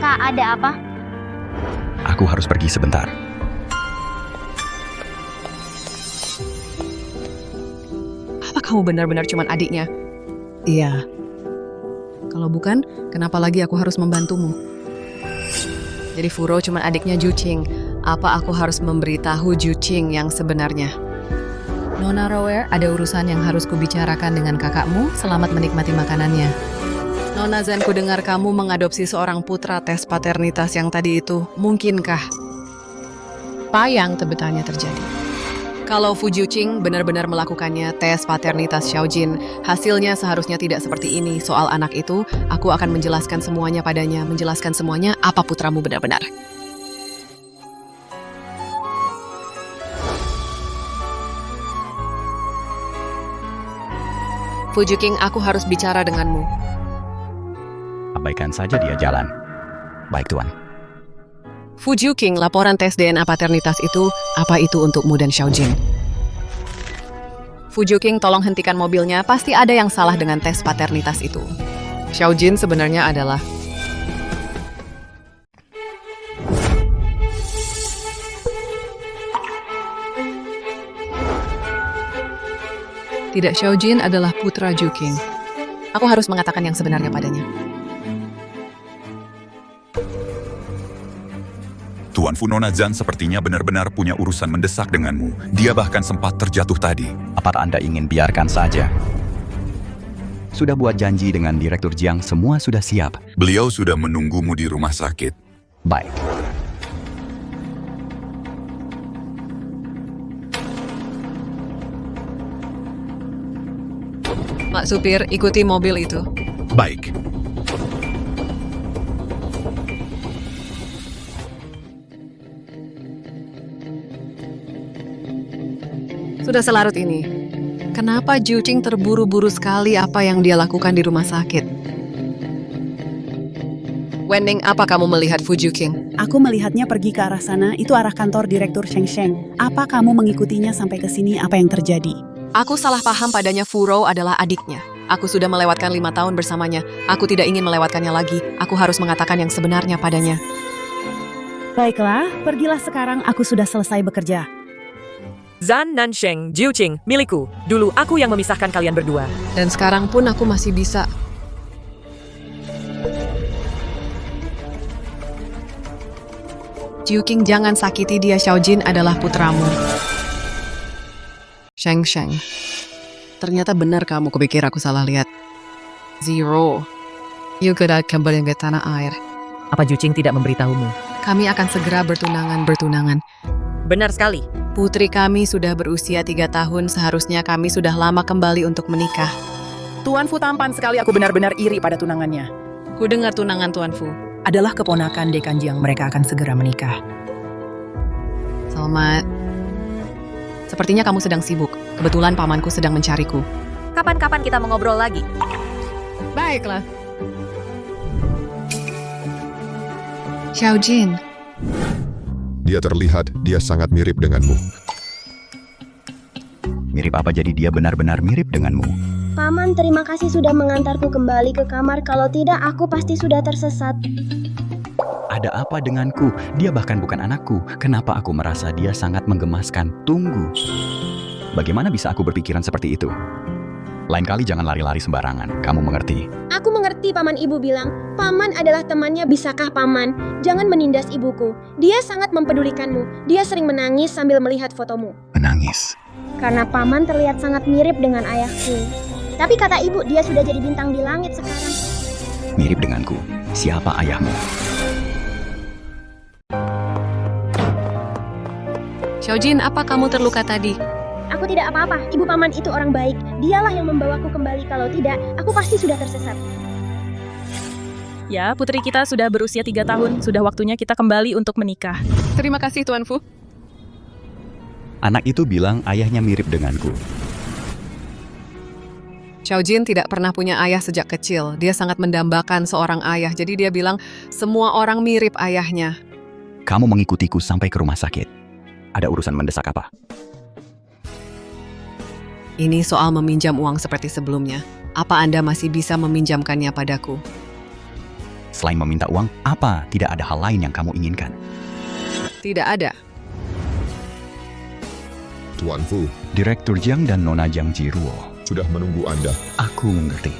Kak, ada apa? Aku harus pergi sebentar. Kamu benar-benar cuman adiknya? Iya. Kalau bukan, kenapa lagi aku harus membantumu? Jadi Furo cuman adiknya Juqing. Apa aku harus memberitahu Juqing yang sebenarnya? Nona Roweer, ada urusan yang harus kubicarakan dengan kakakmu. Selamat menikmati makanannya. Nona Zhan, ku dengar kamu mengadopsi seorang putra tes paternitas yang tadi itu. Mungkinkah? Apa yang sebetulnya terjadi? Kalau Fu Juqing benar-benar melakukannya tes paternitas Xiaojin, hasilnya seharusnya tidak seperti ini. Soal anak itu, aku akan menjelaskan semuanya padanya, menjelaskan semuanya apa putramu benar-benar. Fu Juqing, aku harus bicara denganmu. Abaikan saja dia jalan. Baik, Tuan. Fu Juqing, laporan tes DNA paternitas itu, apa itu untukmu dan Xiaojin? Fu Juqing, tolong hentikan mobilnya, pasti ada yang salah dengan tes paternitas itu. Xiaojin sebenarnya adalah... Tidak, Xiaojin adalah putra Juqing. Aku harus mengatakan yang sebenarnya padanya. Tuan Fu, Nona Zhan sepertinya benar-benar punya urusan mendesak denganmu. Dia bahkan sempat terjatuh tadi. Apa Anda ingin biarkan saja? Sudah buat janji dengan Direktur Jiang, semua sudah siap. Beliau sudah menunggumu di rumah sakit. Baik. Pak Supir, ikuti mobil itu. Baik. Sudah selarut ini. Kenapa Juqing terburu-buru sekali apa yang dia lakukan di rumah sakit? Wenning, apa kamu melihat Fu Juqing? Aku melihatnya pergi ke arah sana, itu arah kantor Direktur Sheng Sheng. Apa kamu mengikutinya sampai ke sini, apa yang terjadi? Aku salah paham padanya Furo adalah adiknya. Aku sudah melewatkan 5 tahun bersamanya. Aku tidak ingin melewatkannya lagi. Aku harus mengatakan yang sebenarnya padanya. Baiklah, pergilah sekarang, aku sudah selesai bekerja. Zhan Nansheng, Juqing, milikku. Dulu aku yang memisahkan kalian berdua. Dan sekarang pun aku masih bisa. Juqing, jangan sakiti dia. Xiaojin adalah putramu. Sheng Sheng. Ternyata benar kamu, kupikir aku salah lihat. Zero. You could kembali ke tanah air. Apa Jucing tidak memberitahumu? Kami akan segera bertunangan. Benar sekali. Putri kami sudah berusia 3 tahun, seharusnya kami sudah lama kembali untuk menikah. Tuan Fu tampan sekali, aku benar-benar iri pada tunangannya. Ku dengar tunangan Tuan Fu. Adalah keponakan Dekan Jiang, mereka akan segera menikah. Selamat. Sepertinya kamu sedang sibuk. Kebetulan pamanku sedang mencariku. Kapan-kapan kita mengobrol lagi. Baiklah. Xiaojin, Dia terlihat dia sangat mirip denganmu. Mirip apa jadi dia benar-benar mirip denganmu? Paman, terima kasih sudah mengantarku kembali ke kamar. Kalau tidak, aku pasti sudah tersesat. Ada apa denganku? Dia bahkan bukan anakku. Kenapa aku merasa dia sangat menggemaskan? Tunggu. Bagaimana bisa aku berpikiran seperti itu? Lain kali jangan lari-lari sembarangan. Kamu mengerti? Aku mengerti, Paman. Ibu bilang, Paman adalah temannya. Bisakah Paman jangan menindas ibuku? Dia sangat mempedulikanmu. Dia sering menangis sambil melihat fotomu. Menangis. Karena Paman terlihat sangat mirip dengan ayahku. Tapi kata ibu, dia sudah jadi bintang di langit sekarang. Mirip denganku. Siapa ayahmu? Xiaojin, apa kamu terluka tadi? Aku tidak apa-apa. Ibu Paman itu orang baik. Dialah yang membawaku kembali. Kalau tidak, aku pasti sudah tersesat. Ya, putri kita sudah berusia 3 tahun. Sudah waktunya kita kembali untuk menikah. Terima kasih, Tuan Fu. Anak itu bilang ayahnya mirip denganku. Xiaojin tidak pernah punya ayah sejak kecil. Dia sangat mendambakan seorang ayah. Jadi dia bilang, semua orang mirip ayahnya. Kamu mengikutiku sampai ke rumah sakit. Ada urusan mendesak apa? Ini soal meminjam uang seperti sebelumnya. Apa Anda masih bisa meminjamkannya padaku? Selain meminta uang, apa tidak ada hal lain yang kamu inginkan? Tidak ada. Tuan Fu, Direktur Jiang dan Nona Jiang Jiruo sudah menunggu Anda. Aku mengerti.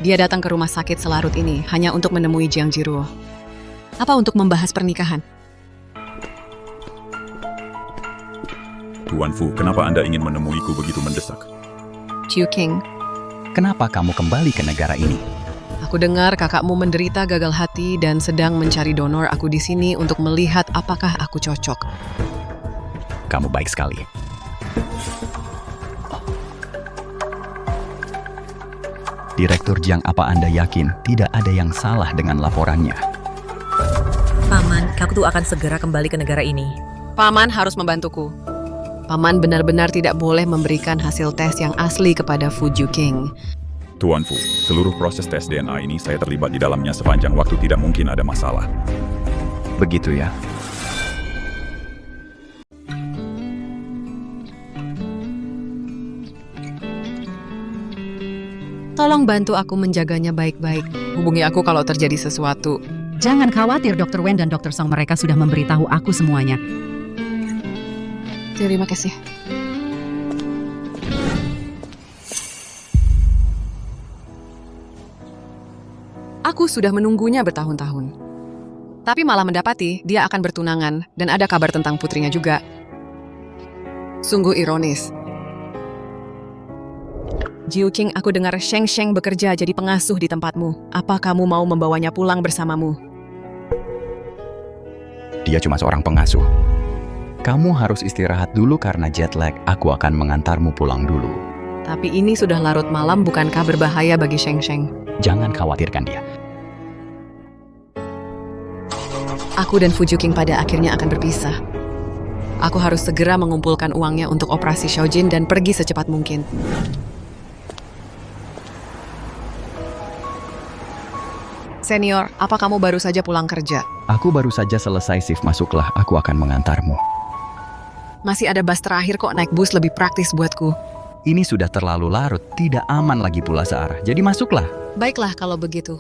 Dia datang ke rumah sakit selarut ini hanya untuk menemui Jiang Jiruo. Apa untuk membahas pernikahan? Tuan Fu, kenapa Anda ingin menemuiku begitu mendesak? Chiu King, kenapa kamu kembali ke negara ini? aku dengar kakakmu menderita gagal hati dan sedang mencari donor. Aku di sini untuk melihat apakah aku cocok. Kamu baik sekali. Direktur Jiang, apa Anda yakin tidak ada yang salah dengan laporannya? Paman, aku tuh akan segera kembali ke negara ini. Paman harus membantuku. Paman benar-benar tidak boleh memberikan hasil tes yang asli kepada Fu Juking. Tuan Fu, seluruh proses tes DNA ini saya terlibat di dalamnya sepanjang waktu, tidak mungkin ada masalah. Begitu ya. Tolong bantu aku menjaganya baik-baik. Hubungi aku kalau terjadi sesuatu. Jangan khawatir, Dr. Wen dan Dr. Song, mereka sudah memberitahu aku semuanya. Terima kasih. Aku sudah menunggunya bertahun-tahun. Tapi malah mendapati dia akan bertunangan dan ada kabar tentang putrinya juga. Sungguh ironis. Jiu King, aku dengar Sheng Sheng bekerja jadi pengasuh di tempatmu. Apa kamu mau membawanya pulang bersamamu? Dia cuma seorang pengasuh. Kamu harus istirahat dulu karena jet lag. Aku akan mengantarmu pulang dulu. Tapi ini sudah larut malam, bukankah berbahaya bagi Sheng Sheng? Jangan khawatirkan dia. Aku dan Fu Juking pada akhirnya akan berpisah. Aku harus segera mengumpulkan uangnya untuk operasi Xiaojin dan pergi secepat mungkin. Senior, apa kamu baru saja pulang kerja? Aku baru saja selesai shift, masuklah, aku akan mengantarmu. Masih ada bus terakhir kok, naik bus lebih praktis buatku. Ini sudah terlalu larut, tidak aman lagi pula searah, jadi masuklah. Baiklah kalau begitu.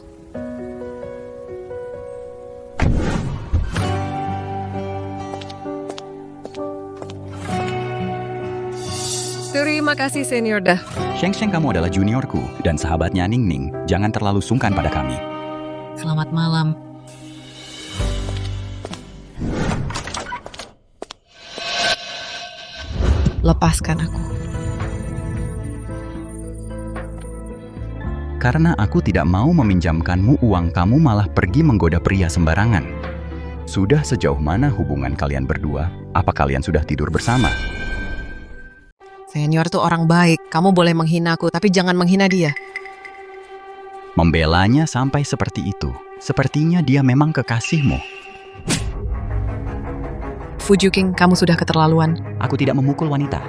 Terima kasih, Senior dah. Sheng Sheng, kamu adalah juniorku dan sahabatnya Ning Ning. Jangan terlalu sungkan pada kami. Selamat malam. Lepaskan aku. Karena aku tidak mau meminjamkanmu uang, kamu malah pergi menggoda pria sembarangan. Sudah sejauh mana hubungan kalian berdua? Apa kalian sudah tidur bersama? Senior tuh orang baik, kamu boleh menghina aku, tapi jangan menghina dia. Membelanya sampai seperti itu. Sepertinya dia memang kekasihmu. Fu Juking, kamu sudah keterlaluan. Aku tidak memukul wanita.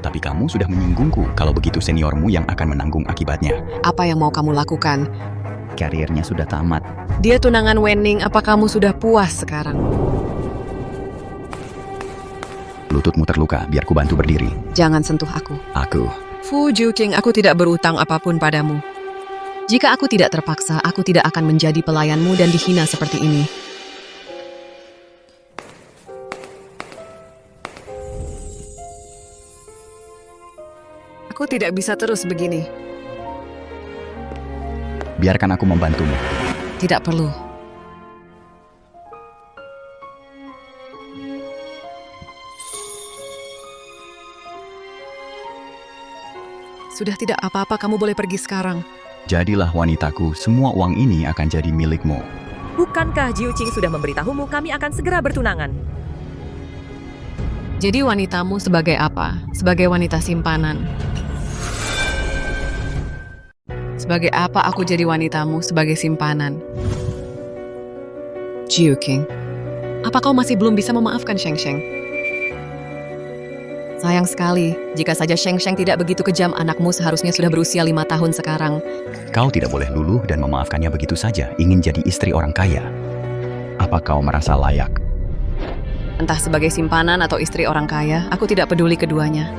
Tapi kamu sudah menyinggungku, kalau begitu seniormu yang akan menanggung akibatnya. Apa yang mau kamu lakukan? Karirnya sudah tamat. Dia tunangan Wenning, apa kamu sudah puas sekarang? Lututmu terluka, biar ku bantu berdiri. Jangan sentuh aku. Aku. Fu Juking, aku tidak berutang apapun padamu. Jika aku tidak terpaksa, aku tidak akan menjadi pelayanmu dan dihina seperti ini. Aku tidak bisa terus begini. Biarkan aku membantumu. Tidak perlu. Sudah tidak apa-apa, kamu boleh pergi sekarang. Jadilah wanitaku, semua uang ini akan jadi milikmu. Bukankah Jiu Qing sudah memberitahumu kami akan segera bertunangan? Jadi wanitamu sebagai apa? Sebagai wanita simpanan. Sebagai apa aku jadi wanitamu sebagai simpanan? Jiu Qing, apa kau masih belum bisa memaafkan Sheng Sheng? Sayang sekali, jika saja Sheng Sheng tidak begitu kejam, anakmu seharusnya sudah berusia 5 tahun sekarang. Kau tidak boleh luluh dan memaafkannya begitu saja, ingin jadi istri orang kaya. Apa kau merasa layak? Entah sebagai simpanan atau istri orang kaya, aku tidak peduli keduanya.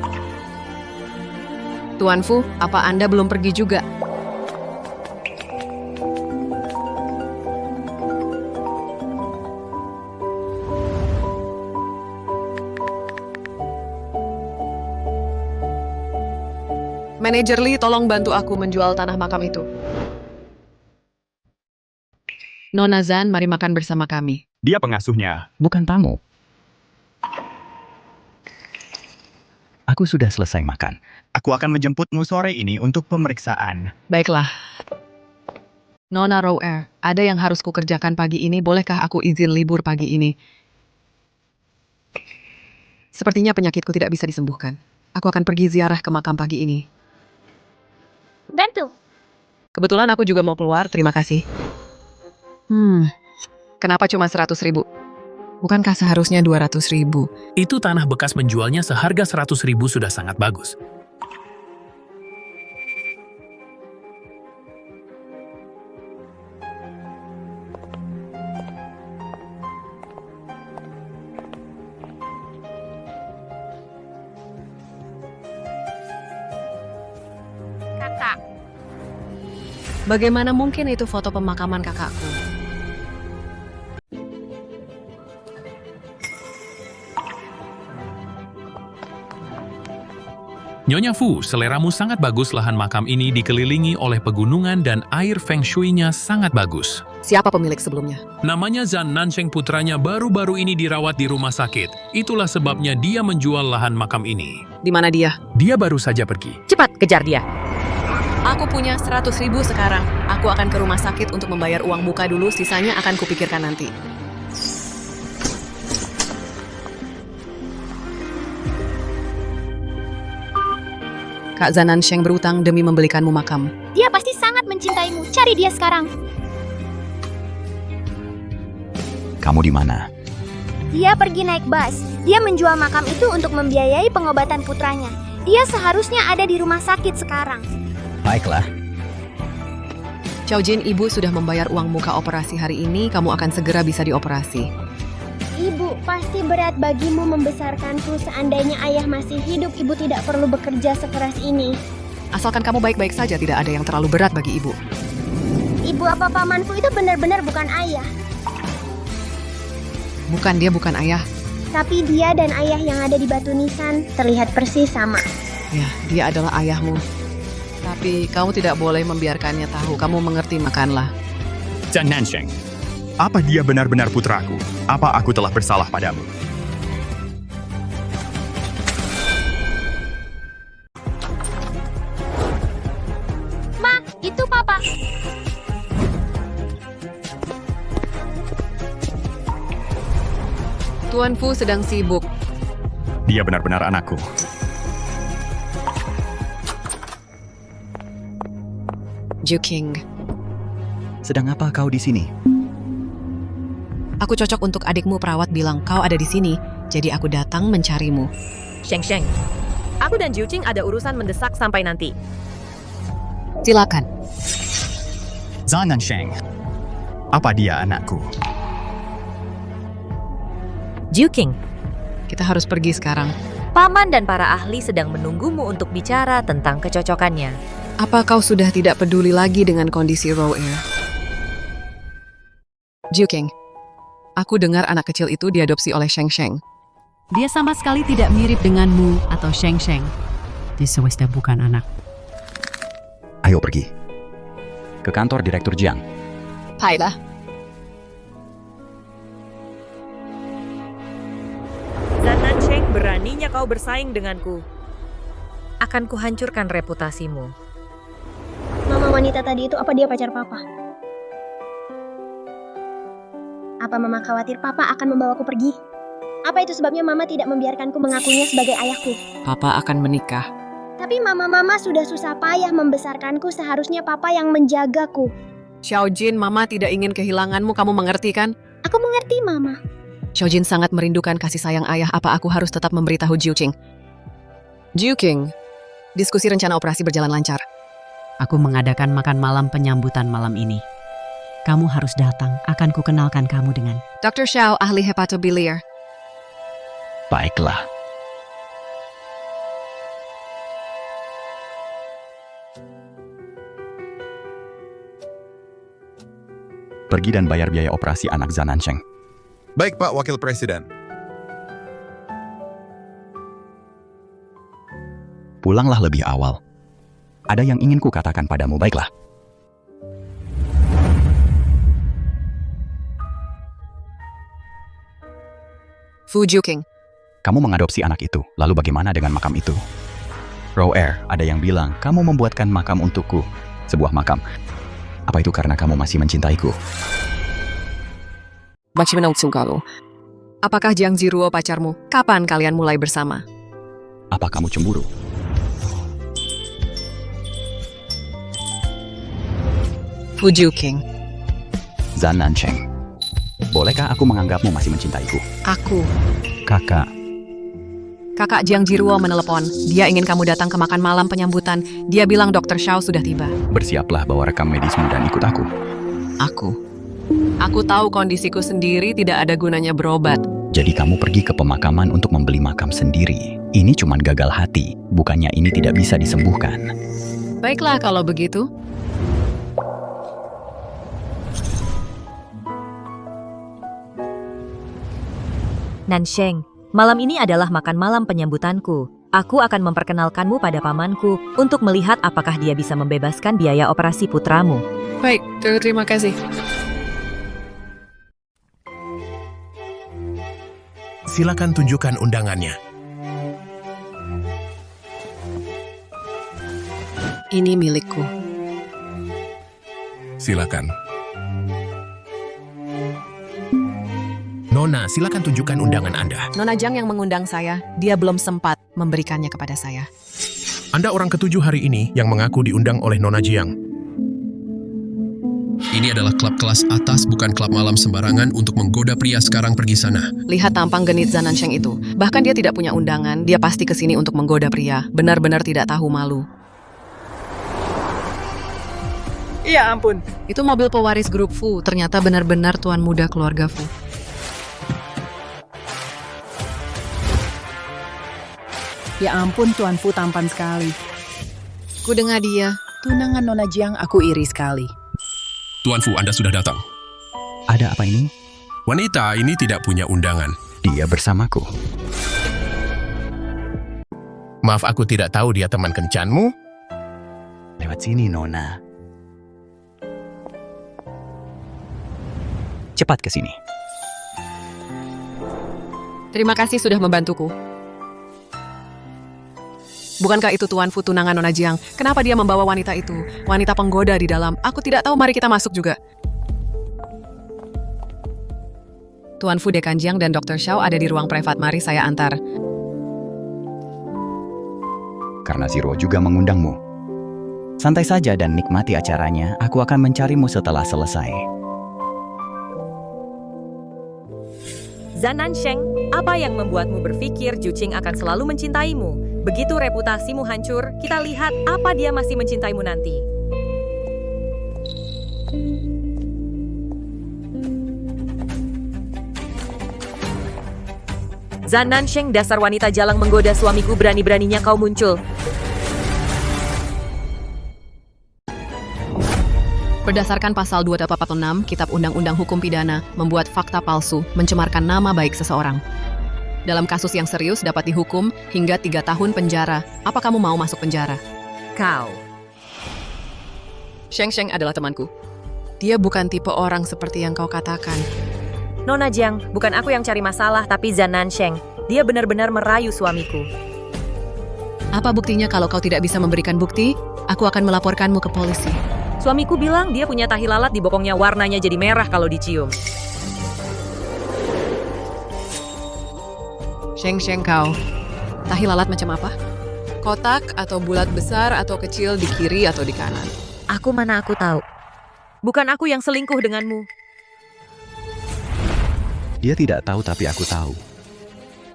Tuan Fu, apa Anda belum pergi juga? Manajer Lee, tolong bantu aku menjual tanah makam itu. Nona Zan, mari makan bersama kami. Dia pengasuhnya. Bukan tamu. Aku sudah selesai makan. Aku akan menjemputmu sore ini untuk pemeriksaan. Baiklah. Nona Rower, ada yang harus kukerjakan pagi ini, bolehkah aku izin libur pagi ini? Sepertinya penyakitku tidak bisa disembuhkan. Aku akan pergi ziarah ke makam pagi ini. Bantu. Kebetulan aku juga mau keluar, terima kasih. Kenapa cuma 100.000? Bukankah seharusnya 200.000? Itu tanah bekas menjualnya seharga 100.000 sudah sangat bagus. Kakak. Bagaimana mungkin itu foto pemakaman kakakku? Nyonya Fu, seleramu sangat bagus. Lahan makam ini dikelilingi oleh pegunungan dan air feng shui-nya sangat bagus. Siapa pemilik sebelumnya? Namanya Zan Nansheng, putranya baru-baru ini dirawat di rumah sakit. Itulah sebabnya dia menjual lahan makam ini. Di mana dia? Dia baru saja pergi. Cepat, kejar dia. Aku punya 100.000 sekarang. Aku akan ke rumah sakit untuk membayar uang muka dulu, sisanya akan kupikirkan nanti. Kak Zan Nansheng berutang demi membelikanmu makam. Dia pasti sangat mencintaimu. Cari dia sekarang. Kamu di mana? Dia pergi naik bus. Dia menjual makam itu untuk membiayai pengobatan putranya. Dia seharusnya ada di rumah sakit sekarang. Baiklah. Chow Jin, ibu sudah membayar uang muka operasi hari ini. Kamu akan segera bisa dioperasi. Ibu, pasti berat bagimu membesarkanku. Seandainya ayah masih hidup, ibu tidak perlu bekerja sekeras ini. Asalkan kamu baik-baik saja, tidak ada yang terlalu berat bagi ibu. Ibu apa pamanku itu benar-benar bukan ayah. Bukan, dia bukan ayah. Tapi dia dan ayah yang ada di Batu Nisan terlihat persis sama. Ya, dia adalah ayahmu. Tapi kamu tidak boleh membiarkannya tahu. Kamu mengerti, makanlah. Zan Nansheng, apa dia benar-benar putraku? Apa aku telah bersalah padamu? Ma, itu papa Tuan Fu sedang sibuk. Dia benar-benar anakku. Ju King, Sedang apa kau di sini? aku cocok untuk adikmu. Perawat bilang kau ada di sini, jadi aku datang mencarimu. Sheng Sheng, aku dan Jiu Qing ada urusan mendesak sampai nanti. Silakan. Zan Nansheng. Apa dia anakku? Jiu Qing, Kita harus pergi sekarang. paman dan para ahli sedang menunggumu untuk bicara tentang kecocokannya. Apa kau sudah tidak peduli lagi dengan kondisi Raw Air? Ju King, aku dengar anak kecil itu diadopsi oleh Sheng Sheng. Dia sama sekali tidak mirip denganmu atau Sheng Sheng. Dia sudah bukan anak. Ayo pergi. Ke kantor Direktur Jiang. Baiklah. Zan Nansheng, beraninya kau bersaing denganku. Akan kuhancurkan reputasimu. Mama wanita tadi itu apa dia pacar papa? Apa mama khawatir papa akan membawaku pergi? Apa itu sebabnya mama tidak membiarkanku mengakuinya sebagai ayahku? Papa akan menikah. Tapi mama sudah susah payah membesarkanku, seharusnya papa yang menjagaku. Xiaojin, mama tidak ingin kehilanganmu, kamu mengerti kan? Aku mengerti mama. Xiaojin sangat merindukan kasih sayang ayah. Apa aku harus tetap memberitahu Jiu Qing? Jiu King, diskusi rencana operasi berjalan lancar. Aku mengadakan makan malam penyambutan malam ini. Kamu harus datang, akan kukenalkan kamu dengan Dr. Xiao, ahli hepatobiliar. Baiklah. Pergi dan bayar biaya operasi anak Zan Nansheng. Baik Pak Wakil Presiden. Pulanglah lebih awal. Ada yang ingin kukatakan padamu, baiklah. Fu Jiu King, Kamu mengadopsi anak itu, lalu bagaimana dengan makam itu? Raw Air, ada yang bilang kamu membuatkan makam untukku. Sebuah makam. Apa itu karena kamu masih mencintaiku? apakah Jiang Ziruo pacarmu? Kapan kalian mulai bersama? Apa kamu cemburu? Fu Jiu King, Zan Nansheng, bolehkah aku menganggapmu masih mencintaiku? aku. Kakak, Jiang Ziruo menelepon. Dia ingin kamu datang ke makan malam penyambutan. Dia bilang Dr. Xiao sudah tiba. bersiaplah bawa rekam medismu dan ikut aku. Aku tahu kondisiku sendiri tidak ada gunanya berobat. Jadi kamu pergi ke pemakaman untuk membeli makam sendiri. Ini cuma gagal hati, bukannya ini tidak bisa disembuhkan. Baiklah kalau begitu. Nansheng, malam ini adalah makan malam penyambutanku. Aku akan memperkenalkanmu pada pamanku untuk melihat apakah dia bisa membebaskan biaya operasi putramu. Baik, terima kasih. Silakan tunjukkan undangannya. Ini milikku. Silakan. Nona, silakan tunjukkan undangan Anda. Nona Jiang yang mengundang saya, dia belum sempat memberikannya kepada saya. Anda orang ketujuh hari ini yang mengaku diundang oleh Nona Jiang. Ini adalah klub kelas atas, bukan klub malam sembarangan untuk menggoda pria. Sekarang pergi sana. Lihat tampang genit Zan Nansheng itu. Bahkan dia tidak punya undangan, dia pasti kesini untuk menggoda pria. Benar-benar tidak tahu malu. Ya ampun. Itu mobil pewaris grup Fu, ternyata benar-benar tuan muda keluarga Fu. Ya ampun, Tuan Fu tampan sekali. Ku dengar dia. Tunangan Nona Jiang aku iri sekali. Tuan Fu, Anda sudah datang. Ada apa ini? Wanita ini tidak punya undangan. Dia bersamaku. Maaf, aku tidak tahu dia teman kencanmu. Lewat sini, Nona. Cepat ke sini. Terima kasih sudah membantuku. Bukankah itu Tuan Fu tunangan Nona Jiang? Kenapa dia membawa wanita itu? Wanita penggoda di dalam. Aku tidak tahu, mari kita masuk juga. Tuan Fu Dekanjiang dan Dr. Xiao ada di ruang privat. Mari saya antar. Karena Zero juga mengundangmu. Santai saja dan nikmati acaranya, aku akan mencarimu setelah selesai. Zhan Nansheng, apa yang membuatmu berpikir Juqing akan selalu mencintaimu? Begitu reputasimu hancur, kita lihat apa dia masih mencintaimu nanti. Zhan Nansheng, dasar wanita jalang menggoda suamiku, berani-beraninya kau muncul. Berdasarkan pasal 246 Kitab Undang-Undang Hukum Pidana, membuat fakta palsu mencemarkan nama baik seseorang. Dalam kasus yang serius dapat dihukum hingga 3 tahun penjara. Apa kamu mau masuk penjara? Kau. Sheng Sheng adalah temanku. Dia bukan tipe orang seperti yang kau katakan. Nona Jiang, bukan aku yang cari masalah, tapi Zhan Nansheng. Dia benar-benar merayu suamiku. Apa buktinya? Kalau kau tidak bisa memberikan bukti, aku akan melaporkanmu ke polisi. Suamiku bilang dia punya tahi lalat di bokongnya, warnanya jadi merah kalau dicium. Sheng Sheng, kau. Tahi lalat macam apa? Kotak atau bulat besar atau kecil di kiri atau di kanan? Aku mana aku tahu. Bukan aku yang selingkuh denganmu. Dia tidak tahu tapi aku tahu.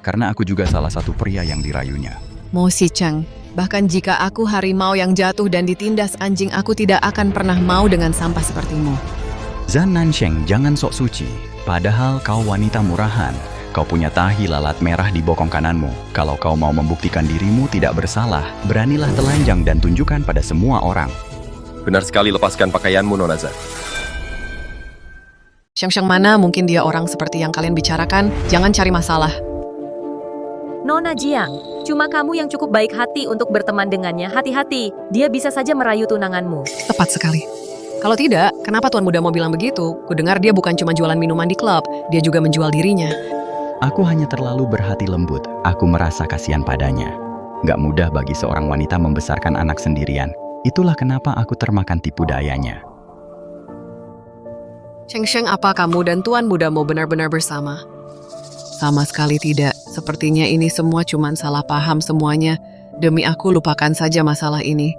Karena aku juga salah satu pria yang dirayunya. Mo Si Cheng, bahkan jika aku harimau yang jatuh dan ditindas anjing, aku tidak akan pernah mau dengan sampah sepertimu. Zhan Nansheng, jangan sok suci. Padahal kau wanita murahan. Kau punya tahi lalat merah di bokong kananmu. Kalau kau mau membuktikan dirimu tidak bersalah, beranilah telanjang dan tunjukkan pada semua orang. Benar sekali, lepaskan pakaianmu, Nona Zhan. Sheng Sheng, mana mungkin dia orang seperti yang kalian bicarakan? Jangan cari masalah. Nona Jiang, cuma kamu yang cukup baik hati untuk berteman dengannya. Hati-hati, dia bisa saja merayu tunanganmu. Tepat sekali. Kalau tidak, kenapa Tuan Muda mau bilang begitu? Kudengar dia bukan cuma jualan minuman di klub, dia juga menjual dirinya. Aku hanya terlalu berhati lembut. Aku merasa kasihan padanya. Gak mudah bagi seorang wanita membesarkan anak sendirian. Itulah kenapa aku termakan tipu dayanya. Sheng Sheng, apa kamu dan Tuan Muda mau benar-benar bersama? Sama sekali tidak. Sepertinya ini semua cuma salah paham semuanya. Demi aku, lupakan saja masalah ini.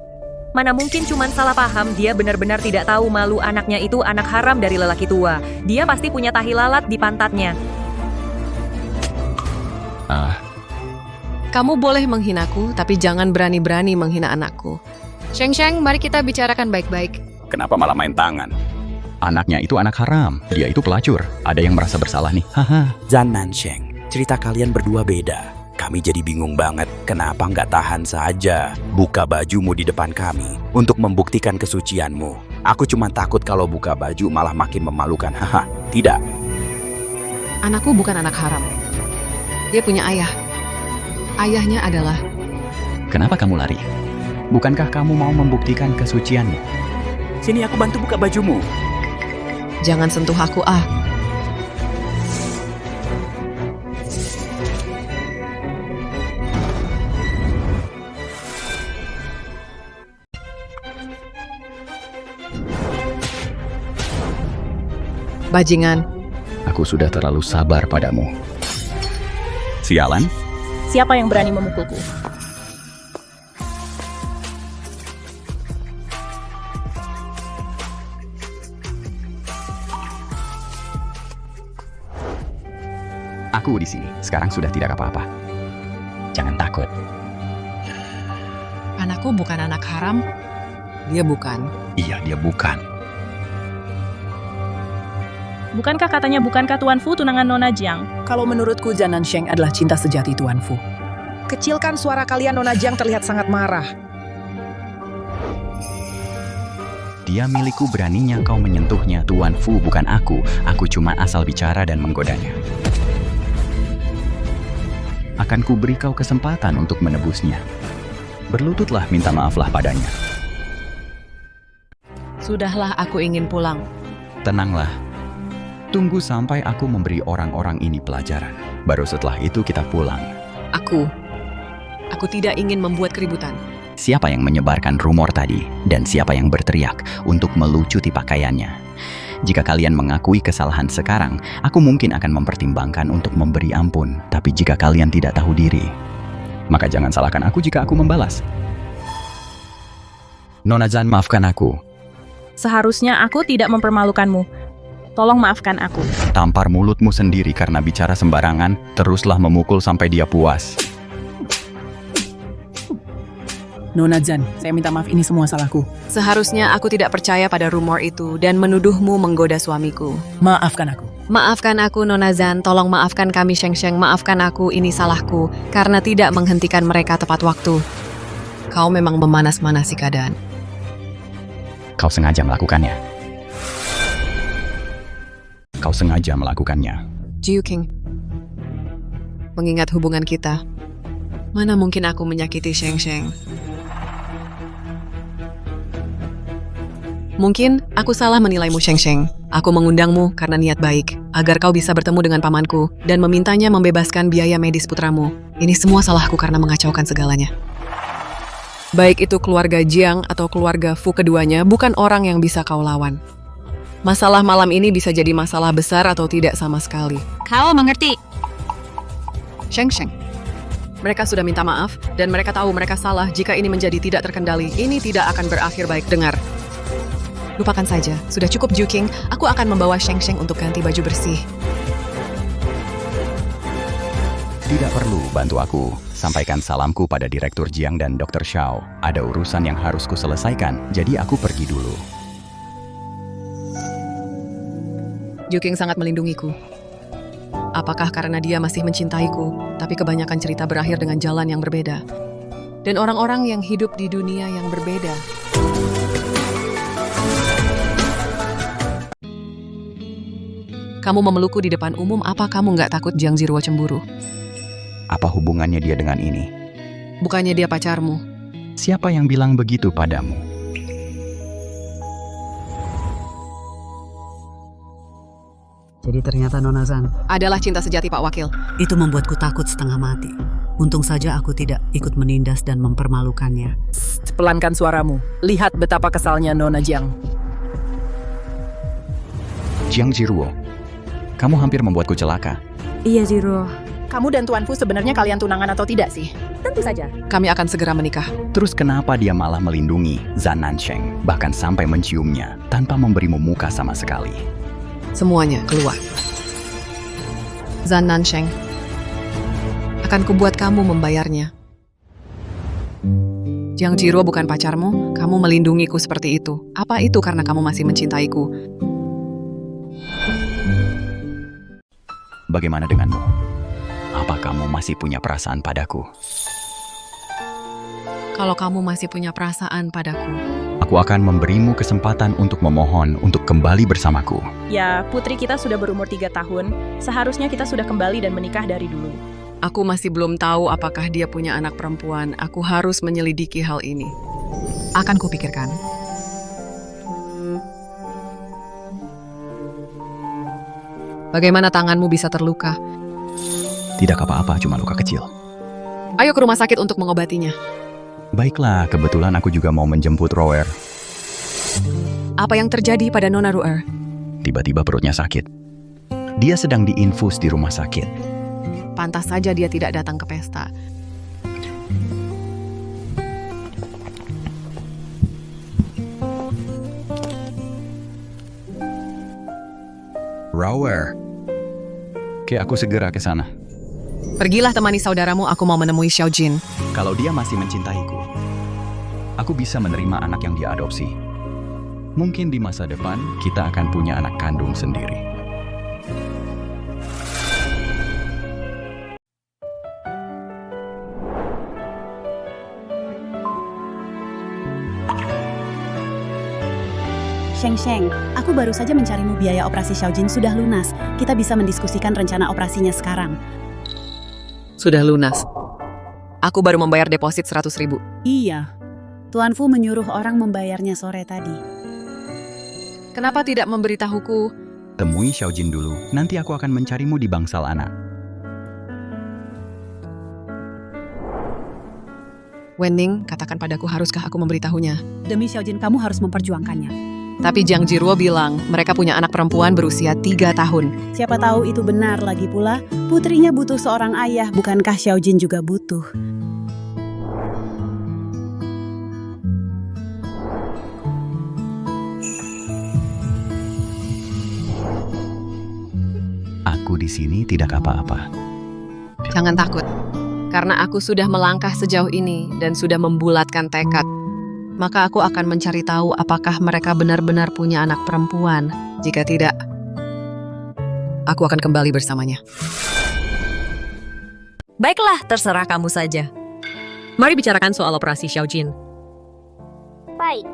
Mana mungkin cuma salah paham, dia benar-benar tidak tahu malu anaknya itu anak haram dari lelaki tua. Dia pasti punya tahi lalat di pantatnya. Kamu boleh menghinaku, tapi jangan berani-berani menghina anakku. Sheng Sheng, mari kita bicarakan baik-baik. Kenapa malah main tangan? Anaknya itu anak haram, dia itu pelacur. Ada yang merasa bersalah nih, haha. Zhan Nansheng, cerita kalian berdua beda. Kami jadi bingung banget, kenapa nggak tahan saja buka bajumu di depan kami untuk membuktikan kesucianmu. Aku cuma takut kalau buka baju malah makin memalukan, haha. Tidak. Anakku bukan anak haram. Dia punya ayah. Ayahnya adalah... Kenapa kamu lari? Bukankah kamu mau membuktikan kesucianmu? Sini aku bantu buka bajumu. Jangan sentuh aku, ah. Bajingan. Aku sudah terlalu sabar padamu. Sialan? Siapa yang berani memukulku? Aku di sini. Sekarang sudah tidak apa-apa. Jangan takut. Anakku bukan anak haram. Dia bukan. Iya, dia bukan. Bukankah Tuan Fu tunangan Nona Jiang? Kalau menurutku Zhan Nansheng adalah cinta sejati Tuan Fu. Kecilkan suara kalian, Nona Jiang terlihat sangat marah. Dia milikku, beraninya kau menyentuhnya. Tuan Fu bukan aku. Aku cuma asal bicara dan menggodanya. Akan ku beri kau kesempatan untuk menebusnya. Berlututlah, minta maaflah padanya. Sudahlah, aku ingin pulang. Tenanglah. Tunggu sampai aku memberi orang-orang ini pelajaran. Baru setelah itu kita pulang. Aku tidak ingin membuat keributan. Siapa yang menyebarkan rumor tadi? Dan siapa yang berteriak untuk melucuti pakaiannya? Jika kalian mengakui kesalahan sekarang, aku mungkin akan mempertimbangkan untuk memberi ampun. Tapi jika kalian tidak tahu diri, maka jangan salahkan aku jika aku membalas. Nona Zan, maafkan aku. Seharusnya aku tidak mempermalukanmu. Tolong maafkan aku. Tampar mulutmu sendiri karena bicara sembarangan, teruslah memukul sampai dia puas. Nona Zan, saya minta maaf, ini semua salahku. Seharusnya aku tidak percaya pada rumor itu dan menuduhmu menggoda suamiku. Maafkan aku. Maafkan aku, Nona Zan. Tolong maafkan kami, Sheng Sheng. Maafkan aku, ini salahku. Karena tidak menghentikan mereka tepat waktu. Kau memang memanas-manasi keadaan. Kau sengaja melakukannya. Kau sengaja melakukannya. Jiu King, mengingat hubungan kita, mana mungkin aku menyakiti Sheng Sheng? Mungkin aku salah menilaimu, Sheng Sheng. Aku mengundangmu karena niat baik, agar kau bisa bertemu dengan pamanku dan memintanya membebaskan biaya medis putramu. Ini semua salahku karena mengacaukan segalanya. Baik itu keluarga Jiang atau keluarga Fu, keduanya bukan orang yang bisa kau lawan. Masalah malam ini bisa jadi masalah besar atau tidak sama sekali. Kau mengerti? Sheng Sheng, mereka sudah minta maaf dan mereka tahu mereka salah. Jika ini menjadi tidak terkendali, ini tidak akan berakhir baik. Dengar. Lupakan saja, sudah cukup Jiu King. Aku akan membawa Sheng Sheng untuk ganti baju bersih. Tidak perlu bantu aku. Sampaikan salamku pada Direktur Jiang dan Dr. Xiao. Ada urusan yang harus ku selesaikan, jadi aku pergi dulu. Jiu King sangat melindungiku. Apakah karena dia masih mencintaiku, tapi kebanyakan cerita berakhir dengan jalan yang berbeda. Dan orang-orang yang hidup di dunia yang berbeda. Kamu memelukku di depan umum, apa kamu nggak takut Jiang Ziruo cemburu? Apa hubungannya dia dengan ini? Bukannya dia pacarmu? Siapa yang bilang begitu padamu? Jadi ternyata Nona Zan Adalah cinta sejati, Pak Wakil. itu membuatku takut setengah mati. Untung saja aku tidak ikut menindas dan mempermalukannya. Pelankan suaramu. Lihat betapa kesalnya Nona Jiang. Jiang Ziruo, kamu hampir membuatku celaka. Iya, Ziro. Kamu dan Tuan Fu sebenarnya kalian tunangan atau tidak sih? Tentu saja. Kami akan segera menikah. Terus kenapa dia malah melindungi Zan Nansheng, bahkan sampai menciumnya, tanpa memberimu muka sama sekali? Semuanya keluar. Zan Nansheng, akan kubuat kamu membayarnya. Jiang Ziruo bukan pacarmu, kamu melindungiku seperti itu. Apa itu karena kamu masih mencintaiku? Bagaimana denganmu? Apa kamu masih punya perasaan padaku? Kalau kamu masih punya perasaan padaku, aku akan memberimu kesempatan untuk memohon untuk kembali bersamaku. Ya, putri kita sudah berumur 3 tahun. Seharusnya kita sudah kembali dan menikah dari dulu. aku masih belum tahu apakah dia punya anak perempuan. Aku harus menyelidiki hal ini. Akan kupikirkan. Bagaimana tanganmu bisa terluka? Tidak apa-apa, cuma luka kecil. Ayo ke rumah sakit untuk mengobatinya. Baiklah, kebetulan aku juga mau menjemput Roer. Apa yang terjadi pada Nona Ruer? Tiba-tiba perutnya sakit. Dia sedang diinfus di rumah sakit. Pantas saja dia tidak datang ke pesta. Roer. Oke, aku segera ke sana. Pergilah temani saudaramu, aku mau menemui Xiao Jin. Kalau dia masih mencintaiku, aku bisa menerima anak yang dia adopsi. Mungkin di masa depan, kita akan punya anak kandung sendiri. Sheng Sheng, aku baru saja mencarimu, biaya operasi Xiaojin sudah lunas. Kita bisa mendiskusikan rencana operasinya sekarang. Sudah lunas. Aku baru membayar deposit 100.000. Iya. Tuan Fu menyuruh orang membayarnya sore tadi. Kenapa tidak memberitahuku? Temui Xiaojin dulu, nanti aku akan mencarimu di bangsal anak. Wenning, katakan padaku, haruskah aku memberitahunya? Demi Xiaojin, kamu harus memperjuangkannya. Tapi Jiang Jiruo bilang mereka punya anak perempuan berusia 3 tahun. Siapa tahu itu benar lagi pula. Putrinya butuh seorang ayah, bukankah Xiaojin juga butuh? Aku di sini tidak apa-apa. Jangan takut, karena aku sudah melangkah sejauh ini dan sudah membulatkan tekad. Maka aku akan mencari tahu apakah mereka benar-benar punya anak perempuan. Jika tidak, aku akan kembali bersamanya. Baiklah, terserah kamu saja. Mari bicarakan soal operasi Xiaojin. Baik.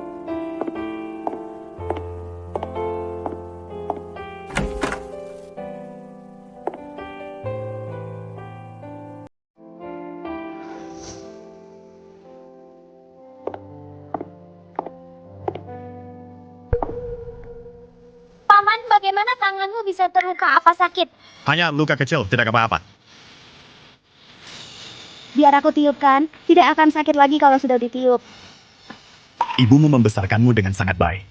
Paman, bagaimana tanganmu bisa terluka? Apa sakit? Hanya luka kecil, tidak apa-apa. Biar aku tiupkan. Tidak akan sakit lagi kalau sudah ditiup. Ibumu membesarkanmu dengan sangat baik.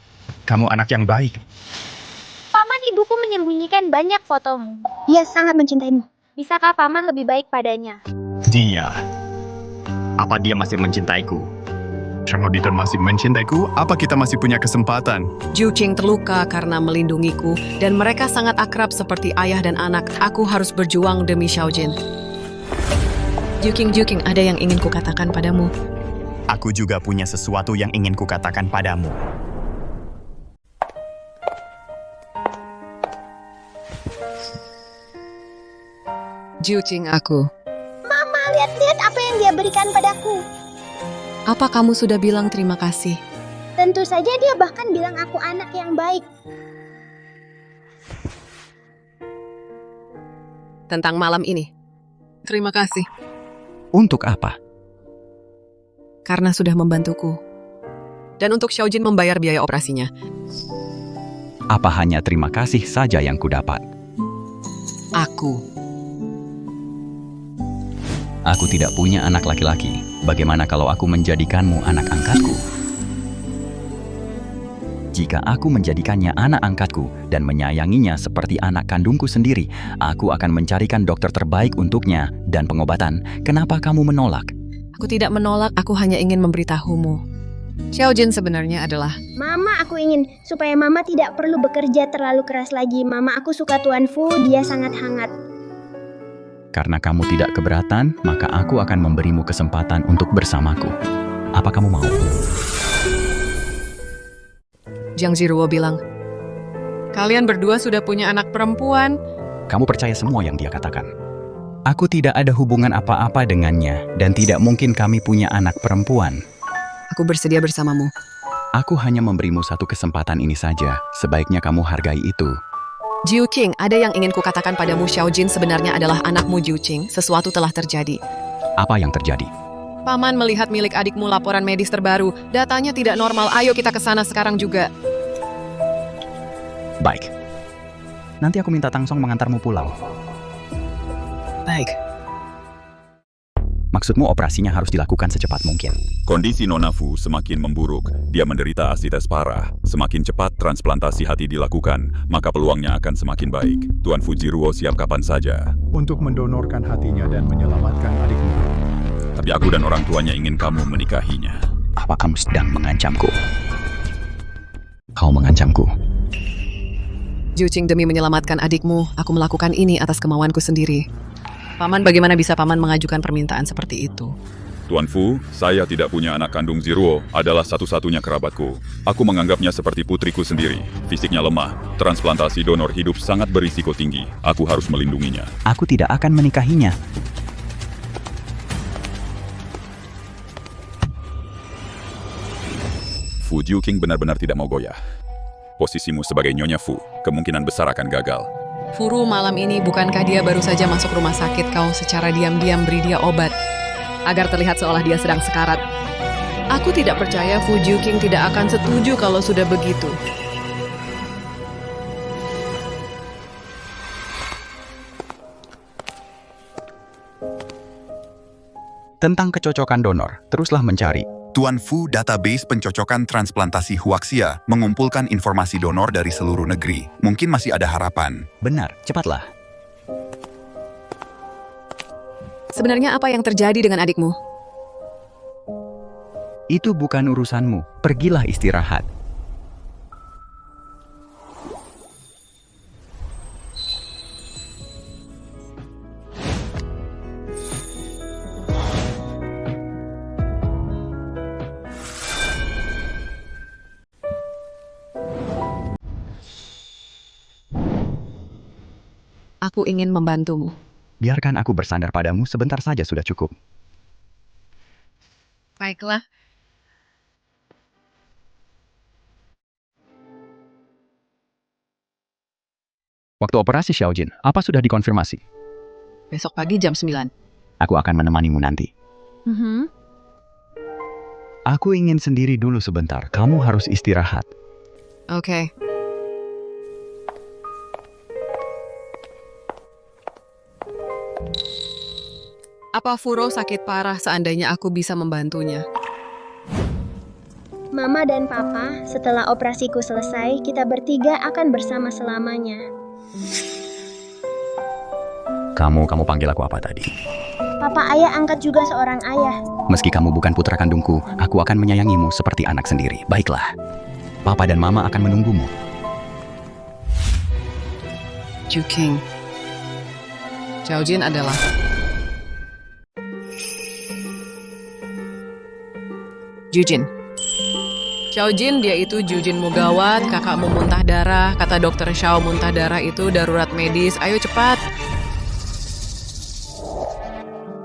Kamu anak yang baik. Paman, ibuku menyembunyikan banyak fotomu. Dia sangat mencintaimu. Bisakah paman lebih baik padanya? Dia. Apa dia masih mencintaiku? Kalau dia masih mencintaiku, apa kita masih punya kesempatan? Jiu Qing terluka karena melindungiku, dan mereka sangat akrab seperti ayah dan anak. Aku harus berjuang demi Xiaojin. Jiu Qing, ada yang ingin kukatakan padamu. Aku juga punya sesuatu yang ingin kukatakan padamu. Jiu Qing, aku. Mama, lihat-lihat apa yang dia berikan padaku. Apa kamu sudah bilang terima kasih? Tentu saja dia bahkan bilang aku anak yang baik. Tentang malam ini. Terima kasih. Untuk apa? Karena sudah membantuku. Dan untuk Xiaojin membayar biaya operasinya. Apa hanya terima kasih saja yang kudapat? Aku tidak punya anak laki-laki. Bagaimana kalau aku menjadikanmu anak angkatku? Jika aku menjadikannya anak angkatku dan menyayanginya seperti anak kandungku sendiri, aku akan mencarikan dokter terbaik untuknya dan pengobatan. Kenapa kamu menolak? Aku tidak menolak, aku hanya ingin memberitahumu. Xiaojin sebenarnya adalah... Mama, aku ingin supaya Mama tidak perlu bekerja terlalu keras lagi. Mama, aku suka Tuan Fu, dia sangat hangat. Karena kamu tidak keberatan, maka aku akan memberimu kesempatan untuk bersamaku. Apa kamu mau? Jiang Jiruo bilang, kalian berdua sudah punya anak perempuan. Kamu percaya semua yang dia katakan. Aku tidak ada hubungan apa-apa dengannya, dan tidak mungkin kami punya anak perempuan. Aku bersedia bersamamu. Aku hanya memberimu satu kesempatan ini saja. Sebaiknya kamu hargai itu. Jiu Qing, ada yang ingin kukatakan padamu. Xiaojin sebenarnya adalah anakmu Jiu Qing. Sesuatu telah terjadi. Apa yang terjadi? Paman melihat milik adikmu laporan medis terbaru. Datanya tidak normal. Ayo kita ke sana sekarang juga. Baik. Nanti aku minta Tangsong mengantarmu pulang. Baik. Maksudmu operasinya harus dilakukan secepat mungkin. Kondisi Nona Fu semakin memburuk. Dia menderita asites parah. Semakin cepat transplantasi hati dilakukan, maka peluangnya akan semakin baik. Tuan Fu Jiruo siap kapan saja. Untuk mendonorkan hatinya dan menyelamatkan adikmu. Tapi aku dan orang tuanya ingin kamu menikahinya. Apa kamu sedang mengancamku? Kau mengancamku. Jiu Qing, demi menyelamatkan adikmu, aku melakukan ini atas kemauanku sendiri. Paman, bagaimana bisa Paman mengajukan permintaan seperti itu? Tuan Fu, saya tidak punya anak kandung Ziruo, adalah satu-satunya kerabatku. Aku menganggapnya seperti putriku sendiri. Fisiknya lemah, transplantasi donor hidup sangat berisiko tinggi. Aku harus melindunginya. Aku tidak akan menikahinya. Fu Jiuqing benar-benar tidak mau goyah. Posisimu sebagai Nyonya Fu, kemungkinan besar akan gagal. Furu, malam ini bukankah dia baru saja masuk rumah sakit? Kau secara diam-diam beri dia obat agar terlihat seolah dia sedang sekarat. Aku tidak percaya Fu Jiuqing tidak akan setuju kalau sudah begitu. Tentang kecocokan donor, teruslah mencari. Tuan Fu, database pencocokan transplantasi Huaxia mengumpulkan informasi donor dari seluruh negeri. Mungkin masih ada harapan. Benar, cepatlah. Sebenarnya apa yang terjadi dengan adikmu? Itu bukan urusanmu. Pergilah istirahat. Aku ingin membantumu. Biarkan aku bersandar padamu sebentar saja sudah cukup. Baiklah. Waktu operasi Xiaojin, apa sudah dikonfirmasi? Besok pagi jam 9. Aku akan menemanimu nanti. Aku ingin sendiri dulu sebentar. Kamu harus istirahat. Oke. Apa Furo sakit parah seandainya aku bisa membantunya? Mama dan Papa, setelah operasiku selesai, kita bertiga akan bersama selamanya. Kamu panggil aku apa tadi? Papa ayah angkat juga seorang ayah. Meski kamu bukan putra kandungku, aku akan menyayangimu seperti anak sendiri. Baiklah. Papa dan Mama akan menunggumu. Juking. Xiaojin adalah... Jujin. Xiaojin, dia itu Jujinmu gawat, kakakmu muntah darah, kata dokter Xiao muntah darah itu darurat medis, ayo cepat.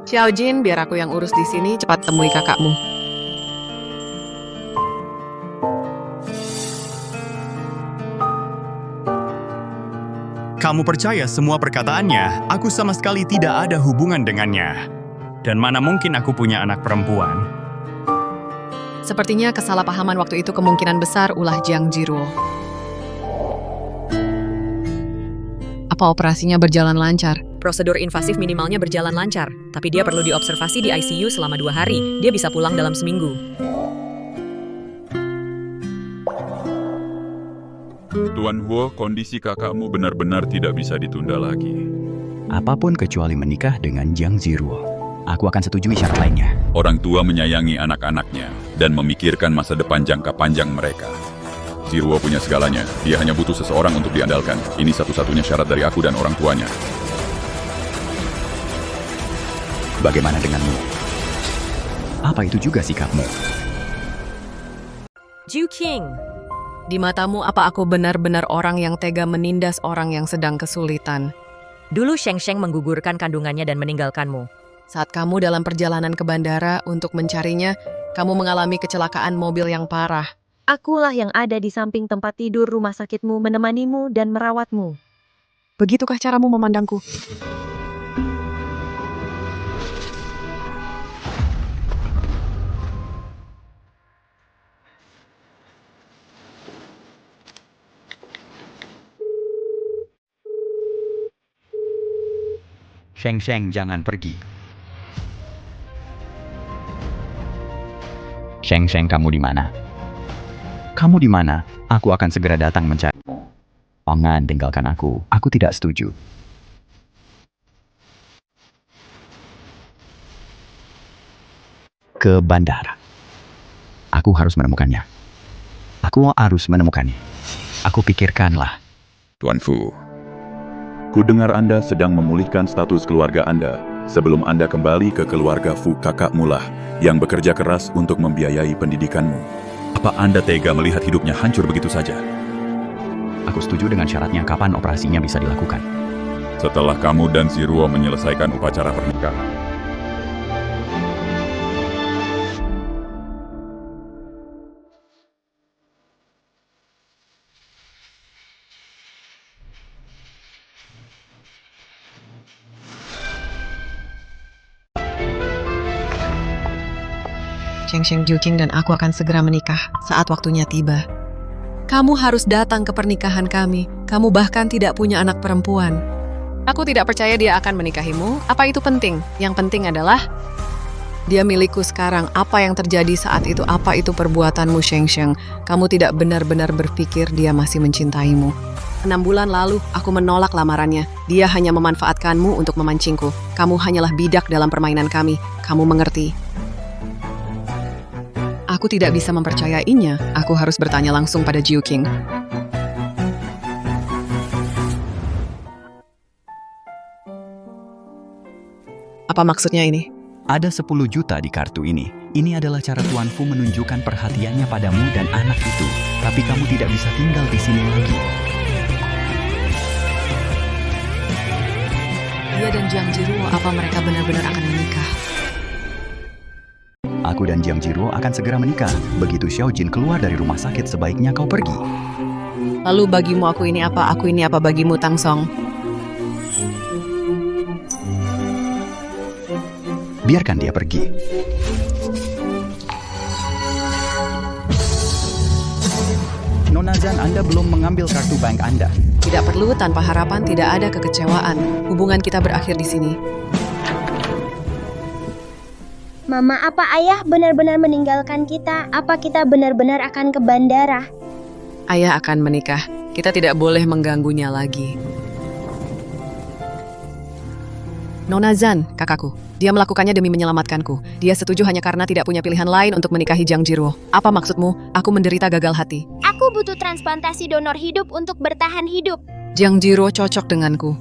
Xiaojin, biar aku yang urus di sini, cepat temui kakakmu. Kamu percaya semua perkataannya? Aku sama sekali tidak ada hubungan dengannya. Dan mana mungkin aku punya anak perempuan? Sepertinya kesalahpahaman waktu itu kemungkinan besar ulah Jiang Jiruo. Apa operasinya berjalan lancar? Prosedur invasif minimalnya berjalan lancar, tapi dia perlu diobservasi di ICU selama 2 hari. Dia bisa pulang dalam seminggu. Tuan Huo, kondisi kakakmu benar-benar tidak bisa ditunda lagi. Apapun kecuali menikah dengan Jiang Ziruo. Aku akan setujui syarat lainnya. Orang tua menyayangi anak-anaknya dan memikirkan masa depan jangka panjang mereka. Ziruo punya segalanya, dia hanya butuh seseorang untuk diandalkan. Ini satu-satunya syarat dari aku dan orang tuanya. Bagaimana denganmu? Apa itu juga sikapmu? Juking. Di matamu, apa aku benar-benar orang yang tega menindas orang yang sedang kesulitan? Dulu Sheng Sheng menggugurkan kandungannya dan meninggalkanmu. Saat kamu dalam perjalanan ke bandara untuk mencarinya, kamu mengalami kecelakaan mobil yang parah. Akulah yang ada di samping tempat tidur rumah sakitmu menemanimu dan merawatmu. Begitukah caramu memandangku? Sheng Sheng, jangan pergi. Sheng Sheng, kamu di mana? Kamu di mana? Aku akan segera datang mencarimu. Jangan tinggalkan aku. Aku tidak setuju. Ke bandara. Aku harus menemukannya. Aku harus menemukannya. Aku pikirkanlah. Tuan Fu, ku dengar Anda sedang memulihkan status keluarga Anda sebelum Anda kembali ke keluarga Fu kakakmu lah yang bekerja keras untuk membiayai pendidikanmu. Apa Anda tega melihat hidupnya hancur begitu saja? Aku setuju dengan syaratnya kapan operasinya bisa dilakukan. Setelah kamu dan Ziruo menyelesaikan upacara pernikahan. Sheng Sheng Juking dan aku akan segera menikah saat waktunya tiba. Kamu harus datang ke pernikahan kami. Kamu bahkan tidak punya anak perempuan. Aku tidak percaya dia akan menikahimu. Apa itu penting? Yang penting adalah Dia milikku sekarang. Apa yang terjadi saat itu? Apa itu perbuatanmu, Sheng Sheng? Kamu tidak benar-benar berpikir dia masih mencintaimu. 6 bulan lalu, aku menolak lamarannya. Dia hanya memanfaatkanmu untuk memancingku. Kamu hanyalah bidak dalam permainan kami. Kamu mengerti? Aku tidak bisa mempercayainya. Aku harus bertanya langsung pada Jiu Qing. Apa maksudnya ini? Ada 10 juta di kartu ini. Ini adalah cara Tuan Fu menunjukkan perhatiannya padamu dan anak itu. Tapi kamu tidak bisa tinggal di sini lagi. Dia dan Jiang Jiruo, apa mereka benar-benar akan menikah? Aku dan Jiang Jiruo akan segera menikah. Begitu Xiao Jin keluar dari rumah sakit, sebaiknya kau pergi. Lalu bagimu aku ini apa? Aku ini apa bagimu, Tang Song? Biarkan dia pergi. Nona Zan, Anda belum mengambil kartu bank Anda. Tidak perlu, tanpa harapan tidak ada kekecewaan. Hubungan kita berakhir di sini. Mama, apa ayah benar-benar meninggalkan kita? Apa kita benar-benar akan ke bandara? Ayah akan menikah. Kita tidak boleh mengganggunya lagi. Nona Zan, kakakku. Dia melakukannya demi menyelamatkanku. Dia setuju hanya karena tidak punya pilihan lain untuk menikahi Jiang Jiruo. Apa maksudmu? Aku menderita gagal hati. Aku butuh transplantasi donor hidup untuk bertahan hidup. Jiang Jiruo cocok denganku.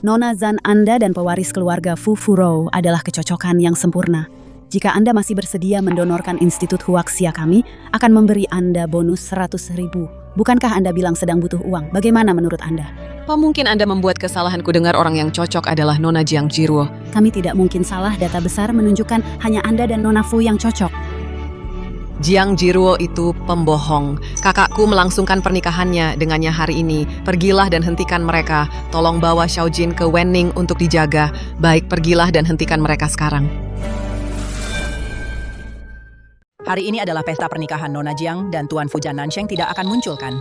Nona Zan Anda dan pewaris keluarga Fu Furou adalah kecocokan yang sempurna. Jika Anda masih bersedia mendonorkan Institut Huaxia kami, akan memberi Anda bonus 100.000. Bukankah Anda bilang sedang butuh uang? Bagaimana menurut Anda? Apa mungkin Anda membuat kesalahanku dengar orang yang cocok adalah Nona Jiang Jiruo? Kami tidak mungkin salah, data besar menunjukkan hanya Anda dan Nona Fu yang cocok. Jiang Jiruo itu pembohong. Kakakku melangsungkan pernikahannya dengannya hari ini. Pergilah dan hentikan mereka. Tolong bawa Xiao Jin ke Wenning untuk dijaga. Baik, pergilah dan hentikan mereka sekarang. Hari ini adalah pesta pernikahan Nona Jiang dan Tuan Fu Jan Nansheng tidak akan muncul kan?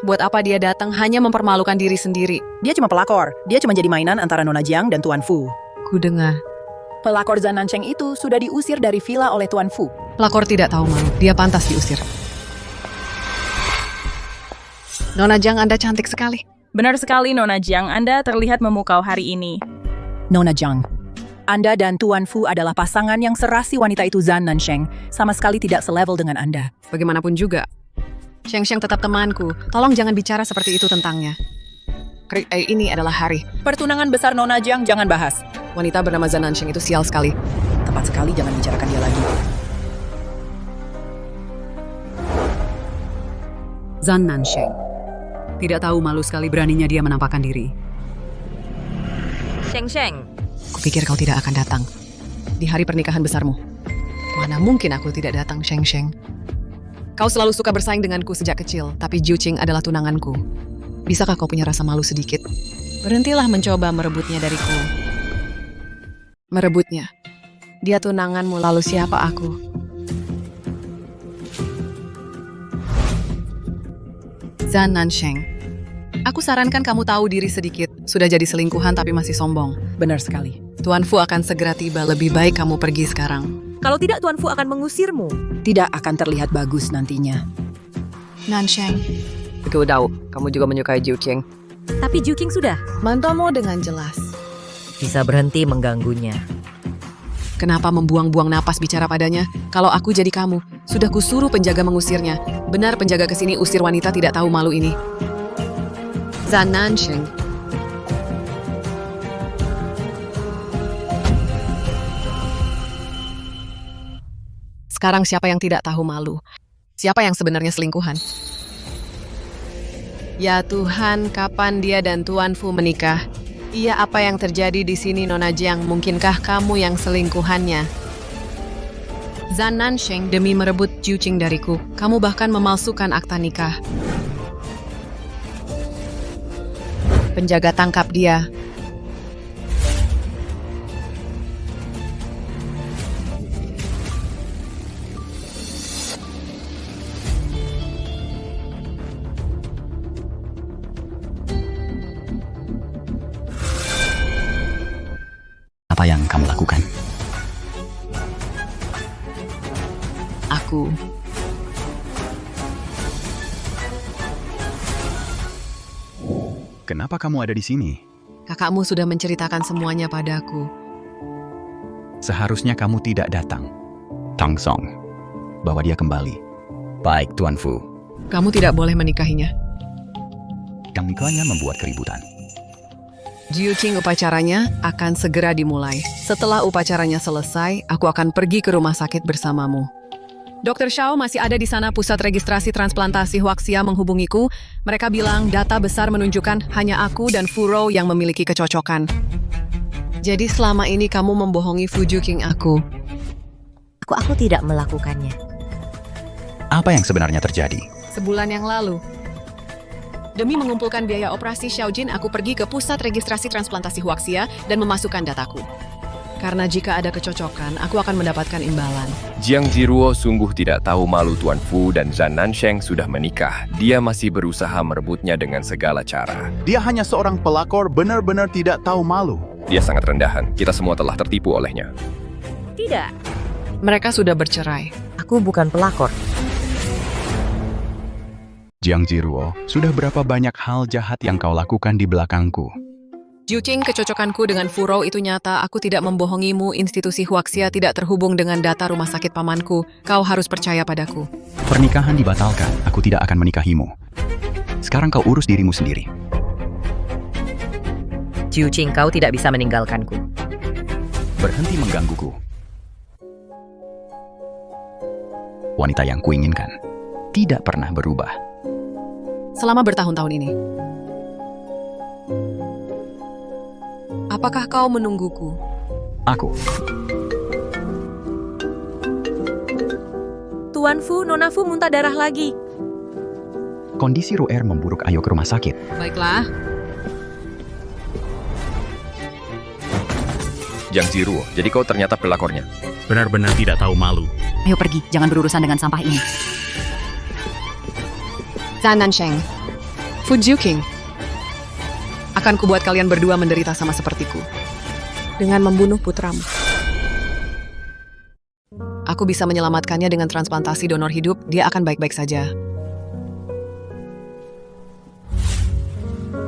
Buat apa dia datang? Hanya mempermalukan diri sendiri. Dia cuma pelakor. Dia cuma jadi mainan antara Nona Jiang dan Tuan Fu. Ku dengar. Pelakor Zan Nansheng itu sudah diusir dari villa oleh Tuan Fu. Pelakor tidak tahu malu. Dia pantas diusir. Nona Jiang, Anda cantik sekali. Benar sekali, Nona Jiang. Anda terlihat memukau hari ini. Nona Jiang, Anda dan Tuan Fu adalah pasangan yang serasi wanita itu Zan Nansheng. Sama sekali tidak selevel dengan Anda. Bagaimanapun juga, Sheng Sheng tetap temanku. Tolong jangan bicara seperti itu tentangnya. Ini adalah hari. Pertunangan besar Nona Jiang jangan bahas. Wanita bernama Zan Nansheng itu sial sekali. Tepat sekali, jangan bicarakan dia lagi. Zan Nansheng. Tidak tahu, malu sekali beraninya dia menampakkan diri. Sheng Sheng. Kupikir kau tidak akan datang di hari pernikahan besarmu. Mana mungkin aku tidak datang, Sheng Sheng. Kau selalu suka bersaing denganku sejak kecil, tapi Jiu Qing adalah tunanganku. Bisakah kau punya rasa malu sedikit? Berhentilah mencoba merebutnya dariku. Merebutnya. Dia tunanganmu, lalu siapa aku? Zan Nansheng. Aku sarankan kamu tahu diri sedikit. Sudah jadi selingkuhan tapi masih sombong. Benar sekali. Tuan Fu akan segera tiba. Lebih baik kamu pergi sekarang. Kalau tidak, Tuan Fu akan mengusirmu. Tidak akan terlihat bagus nantinya. Nansheng. Aku tahu, kamu juga menyukai Jiu Qing. Tapi Jiu Qing sudah Mantomu dengan jelas. bisa berhenti mengganggunya. Kenapa membuang-buang napas bicara padanya? Kalau aku jadi kamu, sudah kusuruh penjaga mengusirnya. Benar penjaga kesini usir wanita tidak tahu malu ini. Zan Nansheng. Sekarang siapa yang tidak tahu malu? Siapa yang sebenarnya selingkuhan? Ya Tuhan, kapan dia dan Tuan Fu menikah? Iya, apa yang terjadi di sini, Nona Jiang? Mungkinkah kamu yang selingkuhannya? Zan Nansheng demi merebut Jiu Qing dariku. Kamu bahkan memalsukan akta nikah. Penjaga tangkap dia. Apa yang kamu lakukan? Aku. Kenapa kamu ada di sini? Kakakmu sudah menceritakan semuanya padaku. Seharusnya kamu tidak datang. Tang Song, bawa dia kembali. Baik, Tuan Fu. Kamu tidak boleh menikahinya. Yang nikahnya membuat keributan. Jiuqing upacaranya akan segera dimulai. Setelah upacaranya selesai, aku akan pergi ke rumah sakit bersamamu. Dr. Xiao masih ada di sana. Pusat registrasi transplantasi Huaxia menghubungiku. Mereka bilang data besar menunjukkan hanya aku dan Fu Rou yang memiliki kecocokan. Jadi selama ini kamu membohongi Fu Juqing aku. Aku tidak melakukannya. Apa yang sebenarnya terjadi? Sebulan yang lalu. Demi mengumpulkan biaya operasi Xiaojin, aku pergi ke pusat registrasi transplantasi Huaxia dan memasukkan dataku. Karena jika ada kecocokan, aku akan mendapatkan imbalan. Jiang Ziruo sungguh tidak tahu malu Tuan Fu dan Zhan Nansheng sudah menikah. Dia masih berusaha merebutnya dengan segala cara. Dia hanya seorang pelakor, benar-benar tidak tahu malu. Dia sangat rendahan. Kita semua telah tertipu olehnya. Tidak. Mereka sudah bercerai. Aku bukan pelakor. Jiang Ziruo, sudah berapa banyak hal jahat yang kau lakukan di belakangku? Jiuqing, kecocokanku dengan Fu Rou itu nyata. Aku tidak membohongimu. Institusi Huaxia tidak terhubung dengan data rumah sakit pamanku. Kau harus percaya padaku. Pernikahan dibatalkan. Aku tidak akan menikahimu. Sekarang kau urus dirimu sendiri. Jiuqing, kau tidak bisa meninggalkanku. Berhenti menggangguku. Wanita yang kuinginkan tidak pernah berubah. Selama bertahun-tahun ini. Apakah kau menungguku? Aku. Tuan Fu, Nona Fu muntah darah lagi. Kondisi Ru'er memburuk, ayo ke rumah sakit. Baiklah. Jiang Ziruo, jadi kau ternyata pelakornya. Benar-benar tidak tahu malu. Ayo pergi, jangan berurusan dengan sampah ini. Zhan Nansheng, Fu Juqing. Akan kubuat kalian berdua menderita sama sepertiku. Dengan membunuh putramu. Aku bisa menyelamatkannya dengan transplantasi donor hidup, dia akan baik-baik saja.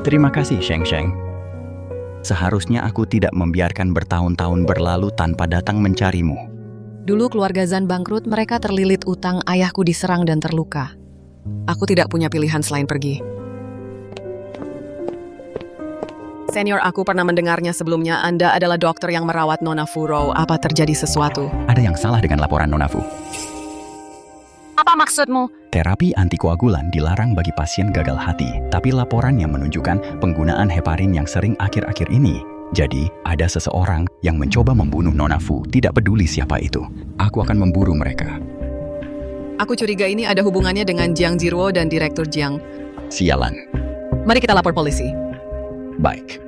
Terima kasih, Sheng Sheng. Seharusnya aku tidak membiarkan bertahun-tahun berlalu tanpa datang mencarimu. Dulu keluarga Zhan bangkrut, mereka terlilit utang, ayahku diserang dan terluka. Aku tidak punya pilihan selain pergi. Senior aku pernah mendengarnya sebelumnya. Anda adalah dokter yang merawat Nona Fu Rou. Apa terjadi sesuatu? Ada yang salah dengan laporan Nona Fu. Apa maksudmu? Terapi antikoagulan dilarang bagi pasien gagal hati, tapi laporannya menunjukkan penggunaan heparin yang sering akhir-akhir ini. Jadi, ada seseorang yang mencoba membunuh Nona Fu, tidak peduli siapa itu. Aku akan memburu mereka. Aku curiga ini ada hubungannya dengan Jiang Ziruo dan Direktur Jiang. Sialan. Mari kita lapor polisi. Baik.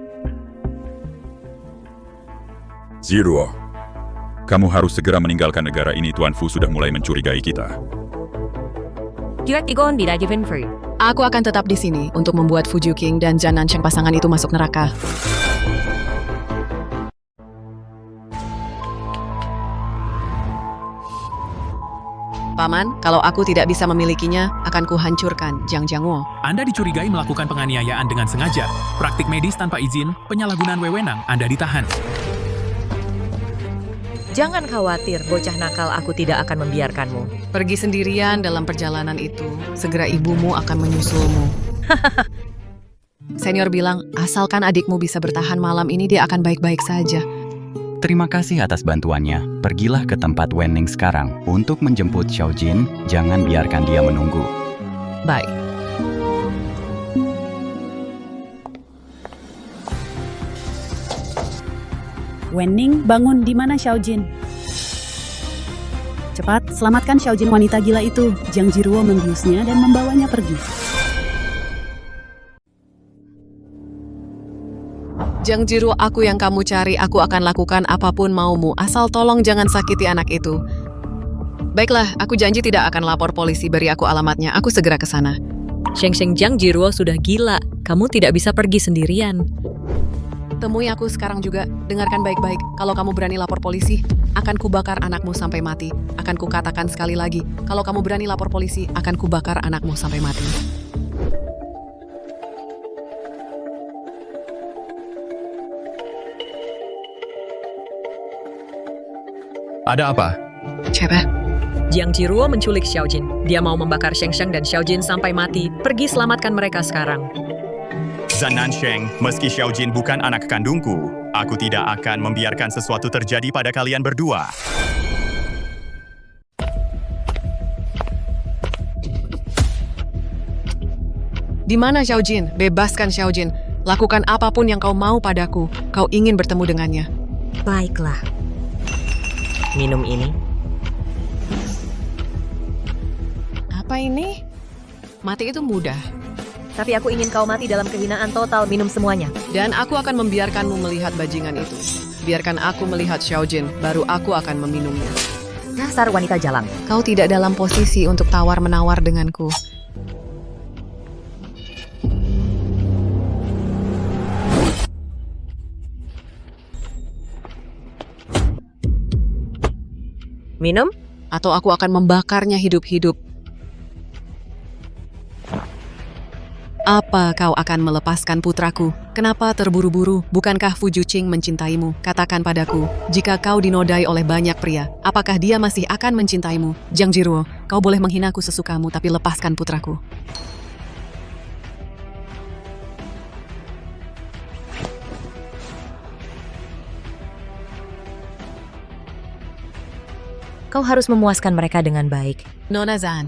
Ziruo, kamu harus segera meninggalkan negara ini. Tuan Fu sudah mulai mencurigai kita. Aku akan tetap di sini untuk membuat Fu Juqing dan Zhan Nansheng pasangan itu masuk neraka. Paman, kalau aku tidak bisa memilikinya, akan kuhancurkan Jiang Jiangwo. Anda dicurigai melakukan penganiayaan dengan sengaja, praktik medis tanpa izin, penyalahgunaan wewenang, Anda ditahan. Jangan khawatir, bocah nakal, aku tidak akan membiarkanmu. Pergi sendirian dalam perjalanan itu, segera ibumu akan menyusulmu. Senior bilang, asalkan adikmu bisa bertahan malam ini, dia akan baik-baik saja. Terima kasih atas bantuannya. Pergilah ke tempat Wenning sekarang untuk menjemput Xiaojin. Jangan biarkan dia menunggu. Baik. Wenning, bangun, di mana Xiaojin? Cepat, selamatkan Xiaojin wanita gila itu. Jiang Ziruo membiusnya dan membawanya pergi. Jiang Ziruo, aku yang kamu cari, aku akan lakukan apapun maumu, asal tolong jangan sakiti anak itu. Baiklah, aku janji tidak akan lapor polisi, beri aku alamatnya, aku segera ke sana. Sheng Jiang Ziruo sudah gila, kamu tidak bisa pergi sendirian. Temui aku sekarang juga. Dengarkan baik-baik. Kalau kamu berani lapor polisi, akan kubakar anakmu sampai mati. Akan kukatakan sekali lagi, kalau kamu berani lapor polisi, akan kubakar anakmu sampai mati. Ada apa? Siapa? Jiang Jiruo menculik Xiaojin. Dia mau membakar Sheng Sheng dan Xiaojin sampai mati. Pergi selamatkan mereka sekarang. Zan Nansheng, meski Xiaojin bukan anak kandungku, aku tidak akan membiarkan sesuatu terjadi pada kalian berdua. Di mana Xiaojin? Bebaskan Xiaojin. Lakukan apapun yang kau mau padaku. Kau ingin bertemu dengannya. Baiklah. Minum ini. Apa ini? Mati itu mudah. Tapi aku ingin kau mati dalam kehinaan total. Minum semuanya. Dan aku akan membiarkanmu melihat bajingan itu. Biarkan aku melihat Xiaojin, baru aku akan meminumnya. Dasar wanita jalang. Kau tidak dalam posisi untuk tawar-menawar denganku. Minum? Atau aku akan membakarnya hidup-hidup. Apa kau akan melepaskan putraku? Kenapa terburu-buru? Bukankah Fu Juqing mencintaimu? Katakan padaku, jika kau dinodai oleh banyak pria, apakah dia masih akan mencintaimu? Jiang Jiruo, kau boleh menghinaku sesukamu, tapi lepaskan putraku. Kau harus memuaskan mereka dengan baik. Nona Zan.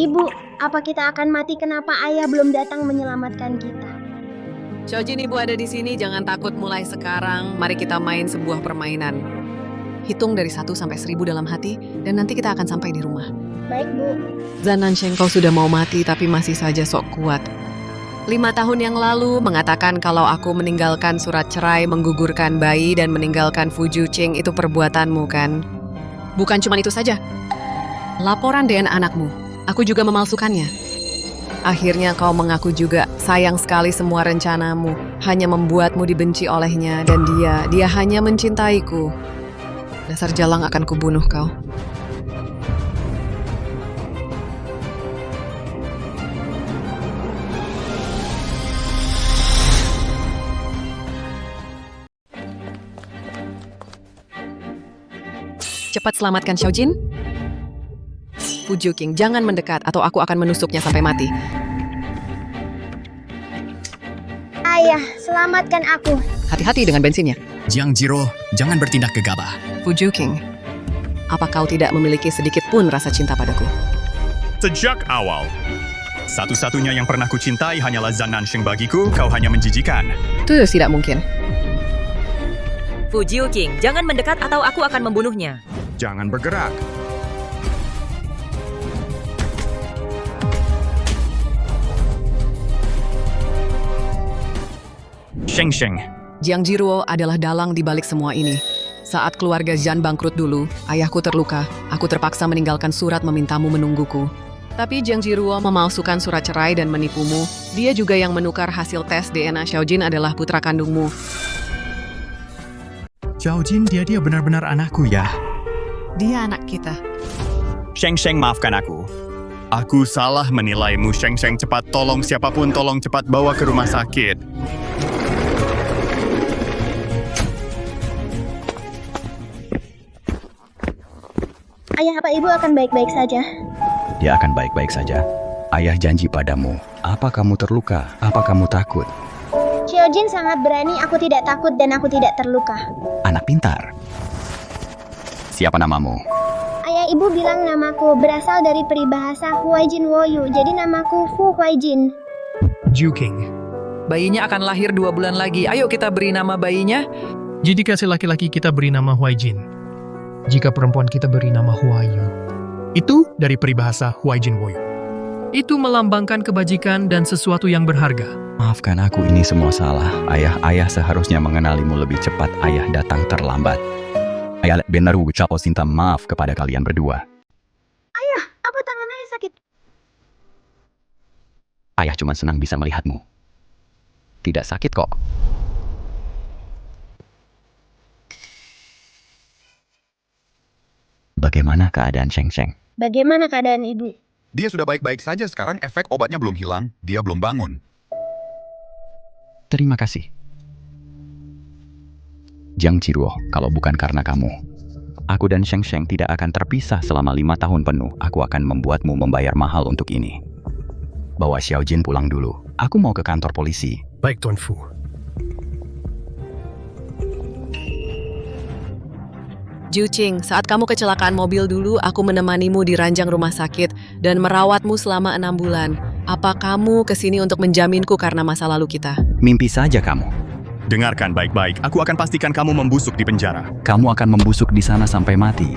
Ibu, apa kita akan mati? Kenapa ayah belum datang menyelamatkan kita? Xiaojin, ibu ada di sini. Jangan takut mulai sekarang. Mari kita main sebuah permainan. Hitung dari 1 sampai 1000 dalam hati, dan nanti kita akan sampai di rumah. Baik, Bu. Zan Nansheng, kau sudah mau mati tapi masih saja sok kuat. 5 tahun yang lalu mengatakan kalau aku meninggalkan surat cerai, menggugurkan bayi, dan meninggalkan Fu Juqing itu perbuatanmu, kan? Bukan cuma itu saja. Laporan DNA anakmu. Aku juga memalsukannya. Akhirnya kau mengaku juga. Sayang sekali semua rencanamu hanya membuatmu dibenci olehnya, dan dia hanya mencintaiku. Dasar jalang, akan kubunuh kau. Cepat selamatkan Xiaojin. Fu Juqing, jangan mendekat atau aku akan menusuknya sampai mati. Ayah, selamatkan aku. Hati-hati dengan bensinnya. Jiang Jiro, jangan bertindak gegabah. Fu Juqing, apa kau tidak memiliki sedikit pun rasa cinta padaku? Sejak awal, satu-satunya yang pernah kucintai hanyalah Zan Nansheng bagiku. Kau hanya menjijikan. Itu tidak mungkin. Fu Juqing, jangan mendekat atau aku akan membunuhnya. Jangan bergerak. Sheng Sheng. Jiang Jiruo adalah dalang di balik semua ini. Saat keluarga Zhan bangkrut dulu, ayahku terluka. Aku terpaksa meninggalkan surat memintamu menungguku. Tapi Jiang Jiruo memalsukan surat cerai dan menipumu. Dia juga yang menukar hasil tes DNA Xiaojin adalah putra kandungmu. Xiaojin, dia benar-benar anakku ya. Dia anak kita. Sheng Sheng, maafkan aku. Aku salah menilaimu. Sheng Sheng, cepat tolong siapapun, tolong cepat bawa ke rumah sakit. Ayah, apa ibu akan baik-baik saja? Dia akan baik-baik saja. Ayah janji padamu. Apa kamu terluka? Apa kamu takut? Xiaojin sangat berani, aku tidak takut dan aku tidak terluka. Anak pintar. Siapa namamu? Ayah, ibu bilang namaku berasal dari peribahasa Huaijin Woyu, jadi namaku Fu Huaijin. Jiu King. Bayinya akan lahir 2 bulan lagi. Ayo kita beri nama bayinya. Jika si laki-laki kita beri nama Huai Jin. Jika perempuan kita beri nama Huayu. Itu dari peribahasa Huai Jin Woyu. Itu melambangkan kebajikan dan sesuatu yang berharga. Maafkan aku, ini semua salah. Ayah seharusnya mengenalimu lebih cepat. Ayah datang terlambat. Ayah benar ucap minta maaf kepada kalian berdua. Ayah, apa tangan ayah sakit? Ayah cuma senang bisa melihatmu. Tidak sakit kok. Bagaimana keadaan Sheng Sheng? Bagaimana keadaan ibu? Dia sudah baik-baik saja sekarang, efek obatnya belum hilang, dia belum bangun. Terima kasih. Jiang Qiruo, kalau bukan karena kamu, aku dan Sheng Sheng tidak akan terpisah selama 5 tahun penuh. Aku akan membuatmu membayar mahal untuk ini. Bawa Xiao Jin pulang dulu. Aku mau ke kantor polisi. Baik, Tuan Fu. Jiuqing, saat kamu kecelakaan mobil dulu, aku menemanimu di ranjang rumah sakit dan merawatmu selama 6 bulan. Apa kamu kesini untuk menjaminku karena masa lalu kita? Mimpi saja kamu. Dengarkan baik-baik, aku akan pastikan kamu membusuk di penjara. Kamu akan membusuk di sana sampai mati.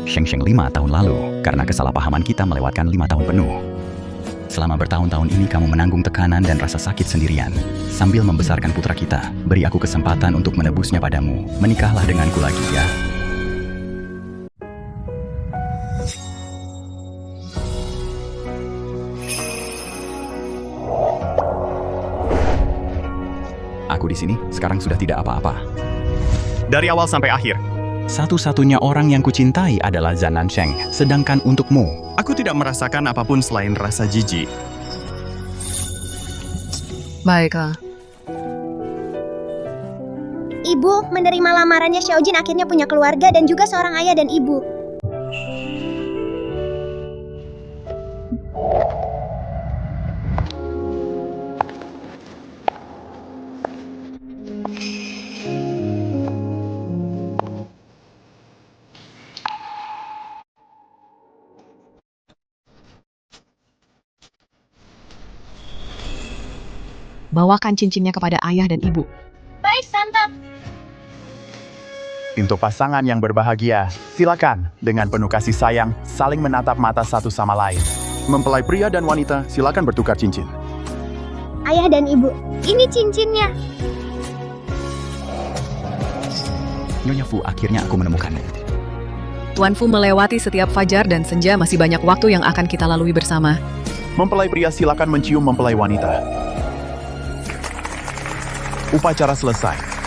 Sheng Sheng 5 tahun lalu, karena kesalahpahaman kita melewatkan 5 tahun penuh. Selama bertahun-tahun ini kamu menanggung tekanan dan rasa sakit sendirian. Sambil membesarkan putra kita, beri aku kesempatan untuk menebusnya padamu. Menikahlah denganku lagi ya. Aku di sini, sekarang sudah tidak apa-apa. Dari awal sampai akhir. Satu-satunya orang yang kucintai adalah Zhan Nansheng, sedangkan untukmu, aku tidak merasakan apapun selain rasa jijik. Baiklah. Ibu menerima lamarannya Xiao Jin, akhirnya punya keluarga dan juga seorang ayah dan ibu. Bawakan cincinnya kepada ayah dan ibu. Baik, Santa. Untuk pasangan yang berbahagia, silakan dengan penuh kasih sayang saling menatap mata satu sama lain. Mempelai pria dan wanita, silakan bertukar cincin. Ayah dan ibu, ini cincinnya. Nyonya Fu, akhirnya aku menemukannya. Tuan Fu melewati setiap fajar dan senja, masih banyak waktu yang akan kita lalui bersama. Mempelai pria silakan mencium mempelai wanita. Upacara selesai.